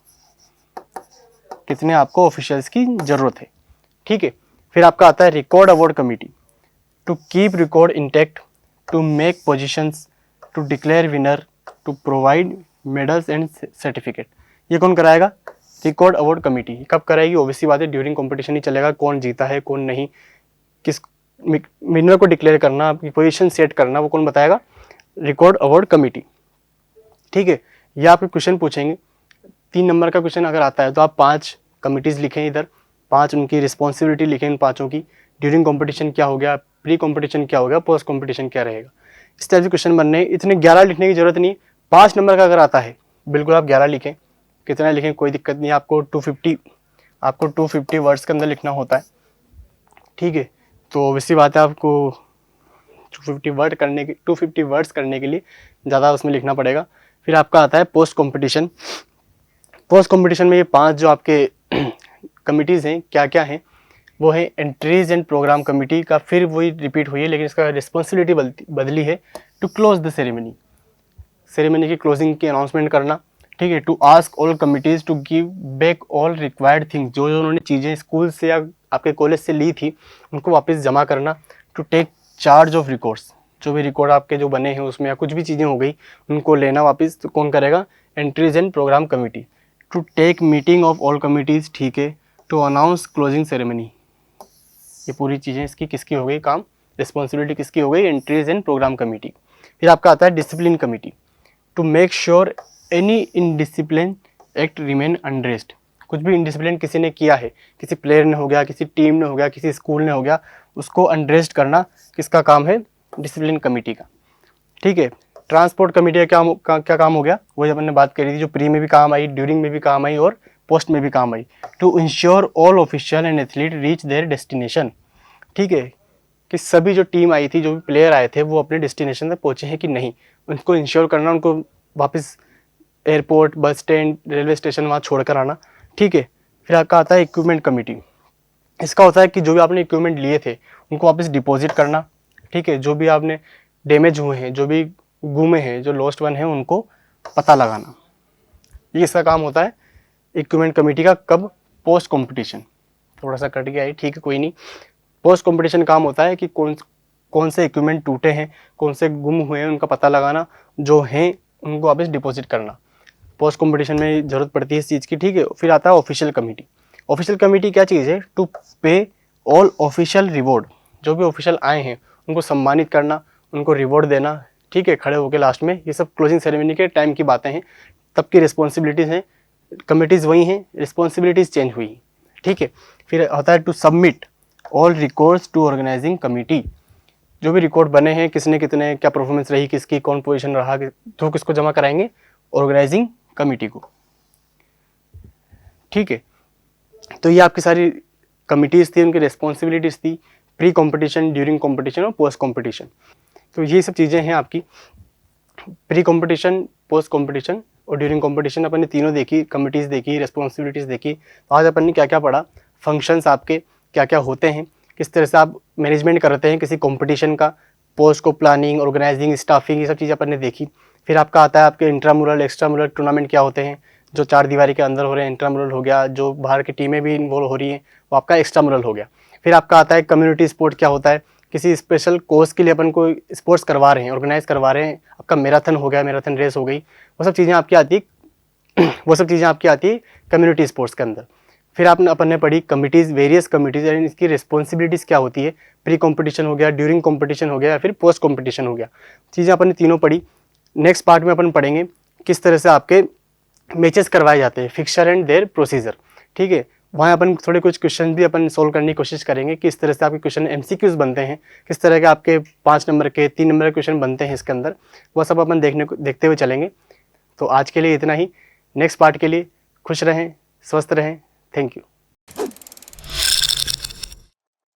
कितने आपको ऑफिशियल्स की ज़रूरत है, ठीक है। फिर आपका आता है record award committee, to keep record intact, to make positions, to declare winner, to provide medals and certificate. ये कौन कराएगा, रिकॉर्ड अवार्ड कमेटी। कब कराएगी, ऑब्वियसली बात है ड्यूरिंग कंपटीशन ही चलेगा, कौन जीता है कौन नहीं, किस विनर को डिक्लेयर करना, आपकी पोजीशन सेट करना, वो कौन बताएगा, रिकॉर्ड अवार्ड कमेटी, ठीक है। ये आपके क्वेश्चन पूछेंगे, 3 नंबर का क्वेश्चन अगर आता है तो आप 5 कमिटीज़ लिखें, इधर 5 उनकी रिस्पॉन्सिबिलिटी लिखें, इन 5 की। ड्यूरिंग कंपटीशन क्या हो गया, प्री कंपटीशन क्या हो गया, पोस्ट कंपटीशन क्या रहेगा, इस टाइप के क्वेश्चन बनने। इतने 11 लिखने की जरूरत नहीं, 5 नंबर का अगर आता है बिल्कुल आप 11 लिखें, कितना लिखें कोई दिक्कत नहीं, आपको 250 वर्ड्स के अंदर लिखना होता है, ठीक है। तो वैसी बात है, आपको 250 वर्ड्स करने के लिए ज़्यादा उसमें लिखना पड़ेगा। फिर आपका आता है पोस्ट कंपटीशन। पोस्ट कंपटीशन में ये 5 जो आपके कमिटीज़ हैं क्या क्या हैं, वो है एंट्रीज एंड प्रोग्राम कमेटी का, फिर वही रिपीट हुई है लेकिन इसका रिस्पॉन्सिबिलिटी बदली है, to close the ceremony, ceremony की क्लोजिंग की अनाउंसमेंट करना, ठीक है। To ask all committees to give back all required things, जो जो उन्होंने चीज़ें स्कूल से या आपके कॉलेज से ली थी उनको वापस जमा करना। To take charge of records, जो भी रिकॉर्ड आपके जो बने हैं उसमें या कुछ भी चीज़ें हो गई उनको लेना वापस, तो कौन करेगा, entries and program committee. To take meeting of all committees, ठीक है। टू अनाउंस क्लोजिंग सेरेमनी, ये पूरी चीज़ें इसकी किसकी हो गई काम, रिस्पॉन्सिबिलिटी किसकी हो गई, एंट्रीज एंड प्रोग्राम कमेटी। फिर आपका आता है discipline committee, to make sure any indiscipline act remain unrest. कुछ भी इनडिसिप्लिन किसी ने किया है, किसी प्लेयर ने हो गया, किसी टीम ने हो गया, किसी स्कूल ने हो गया, उसको अनरेस्ट करना किसका काम है, डिसिप्लिन कमेटी का, ठीक है। ट्रांसपोर्ट कमेटी का क्या काम हो गया, वही अपन ने बात करी थी, जो प्री में भी काम आई, ड्यूरिंग में भी काम आई और पोस्ट में भी काम आई। To ensure all official and athlete reach their destination, ठीक है, कि सभी जो टीम आई थी, जो भी प्लेयर आए थे, वो अपने डेस्टिनेशन तक पहुँचे हैं कि नहीं, उनको इंश्योर करना, उनको वापस airport, bus stand, railway station वहाँ छोड़ कर आना, ठीक है। फिर आपका आता है इक्विपमेंट कमेटी, इसका होता है कि जो भी आपने इक्विपमेंट लिए थे उनको वापस डिपॉजिट करना, ठीक है। जो भी आपने डैमेज हुए हैं, जो भी गुमे हैं, जो लॉस्ट वन है, उनको पता लगाना, ये इसका काम होता है इक्विपमेंट कमेटी का। कब, पोस्ट कंपटीशन, थोड़ा सा कट गया है, ठीक है कोई नहीं। पोस्ट कंपटीशन काम होता है कि कौन से इक्विपमेंट टूटे हैं, कौन से गुम हुए हैं, उनका पता लगाना, जो हैं उनको वापस डिपॉजिट करना। पोस्ट कंपटीशन में ज़रूरत पड़ती है इस चीज़ की, ठीक है। फिर आता है ऑफिशियल कमेटी। ऑफिशियल कमेटी क्या चीज़ है, टू पे ऑल ऑफिशियल रिवॉर्ड, जो भी ऑफिशियल आए हैं उनको सम्मानित करना, उनको रिवॉर्ड देना, ठीक है, खड़े होकर लास्ट में। ये सब क्लोजिंग सेरेमनी के टाइम की बातें हैं, तब की रिस्पॉन्सिबिलिटीज़ हैं, कमिटीज़ वही हैं, रिस्पॉन्सिबिलिटीज़ चेंज हुई, ठीक है। फिर होता है to submit all records to organizing committee, जो भी रिकॉर्ड बने हैं, किसने कितने क्या परफॉर्मेंस रही, किसकी कौन पोजीशन रहा, तो किसको जमा कराएंगे, ऑर्गेनाइजिंग कमेटी को, ठीक है। तो ये आपकी सारी कमिटीज़ थी, उनकी रिस्पॉन्सिबिलिटीज़ थी, प्री कंपटीशन, ड्यूरिंग कंपटीशन और पोस्ट कंपटीशन। तो ये सब चीज़ें हैं आपकी, प्री कंपटीशन, पोस्ट कंपटीशन और ड्यूरिंग कंपटीशन अपन ने तीनों देखी, कमिटीज़ देखी, रिस्पॉन्सिबिलिटीज़ देखी। तो आज अपन ने क्या क्या पढ़ा, फंक्शंस आपके क्या क्या होते हैं, किस तरह से आप मैनेजमेंट करते हैं किसी कंपटीशन का, पोस्ट को प्लानिंग, ऑर्गेनाइजिंग, स्टाफिंग, ये सब चीज़ें अपन ने देखी। फिर आपका आता है आपके इंट्रामुरल, एक्स्ट्रामुरल टूर्नामेंट क्या होते हैं, जो 4 दीवारी के अंदर हो रहे हैं, इंट्रामुरल हो गया, जो बाहर की टीमें भी इन्वॉल्व हो रही हैं वो आपका एक्स्ट्रामुरल हो गया। फिर आपका आता है कम्युनिटी स्पोर्ट क्या होता है, किसी स्पेशल कोर्स के लिए अपन को स्पोर्ट्स करवा रहे हैं, ऑर्गेनाइज करवा रहे हैं, आपका मैराथन हो गया, मैराथन रेस हो गई, वो सब चीज़ें आपकी आती वो सब चीज़ें आपकी आती है कम्युनिटी स्पोर्ट्स के अंदर। फिर अपन ने पढ़ी कमिटीज़, वेरियस कमिटीज़ एंड इसकी रिस्पॉन्सिबिलिटीज़ क्या होती है, प्री कॉम्पिटिशन हो गया, ड्यूरिंग कॉम्पिटिशन हो गया, या फिर पोस्ट कॉम्पिटिशन हो गया, चीज़ें अपन ने तीनों पढ़ी। नेक्स्ट पार्ट में अपन पढ़ेंगे किस तरह से आपके मैचेस करवाए जाते हैं, फिक्सचर एंड देयर प्रोसीजर, ठीक है। वहाँ अपन थोड़े कुछ क्वेश्चन भी अपन सोल्व करने की कोशिश करेंगे, किस तरह से आपके क्वेश्चन एमसीक्यूज बनते हैं, किस तरह के आपके 5 नंबर के 3 नंबर के क्वेश्चन बनते हैं इसके अंदर, वो सब अपन देखते हुए चलेंगे। तो आज के लिए इतना ही। नेक्स्ट पार्ट के लिए खुश रहें, स्वस्थ रहें। Thank you.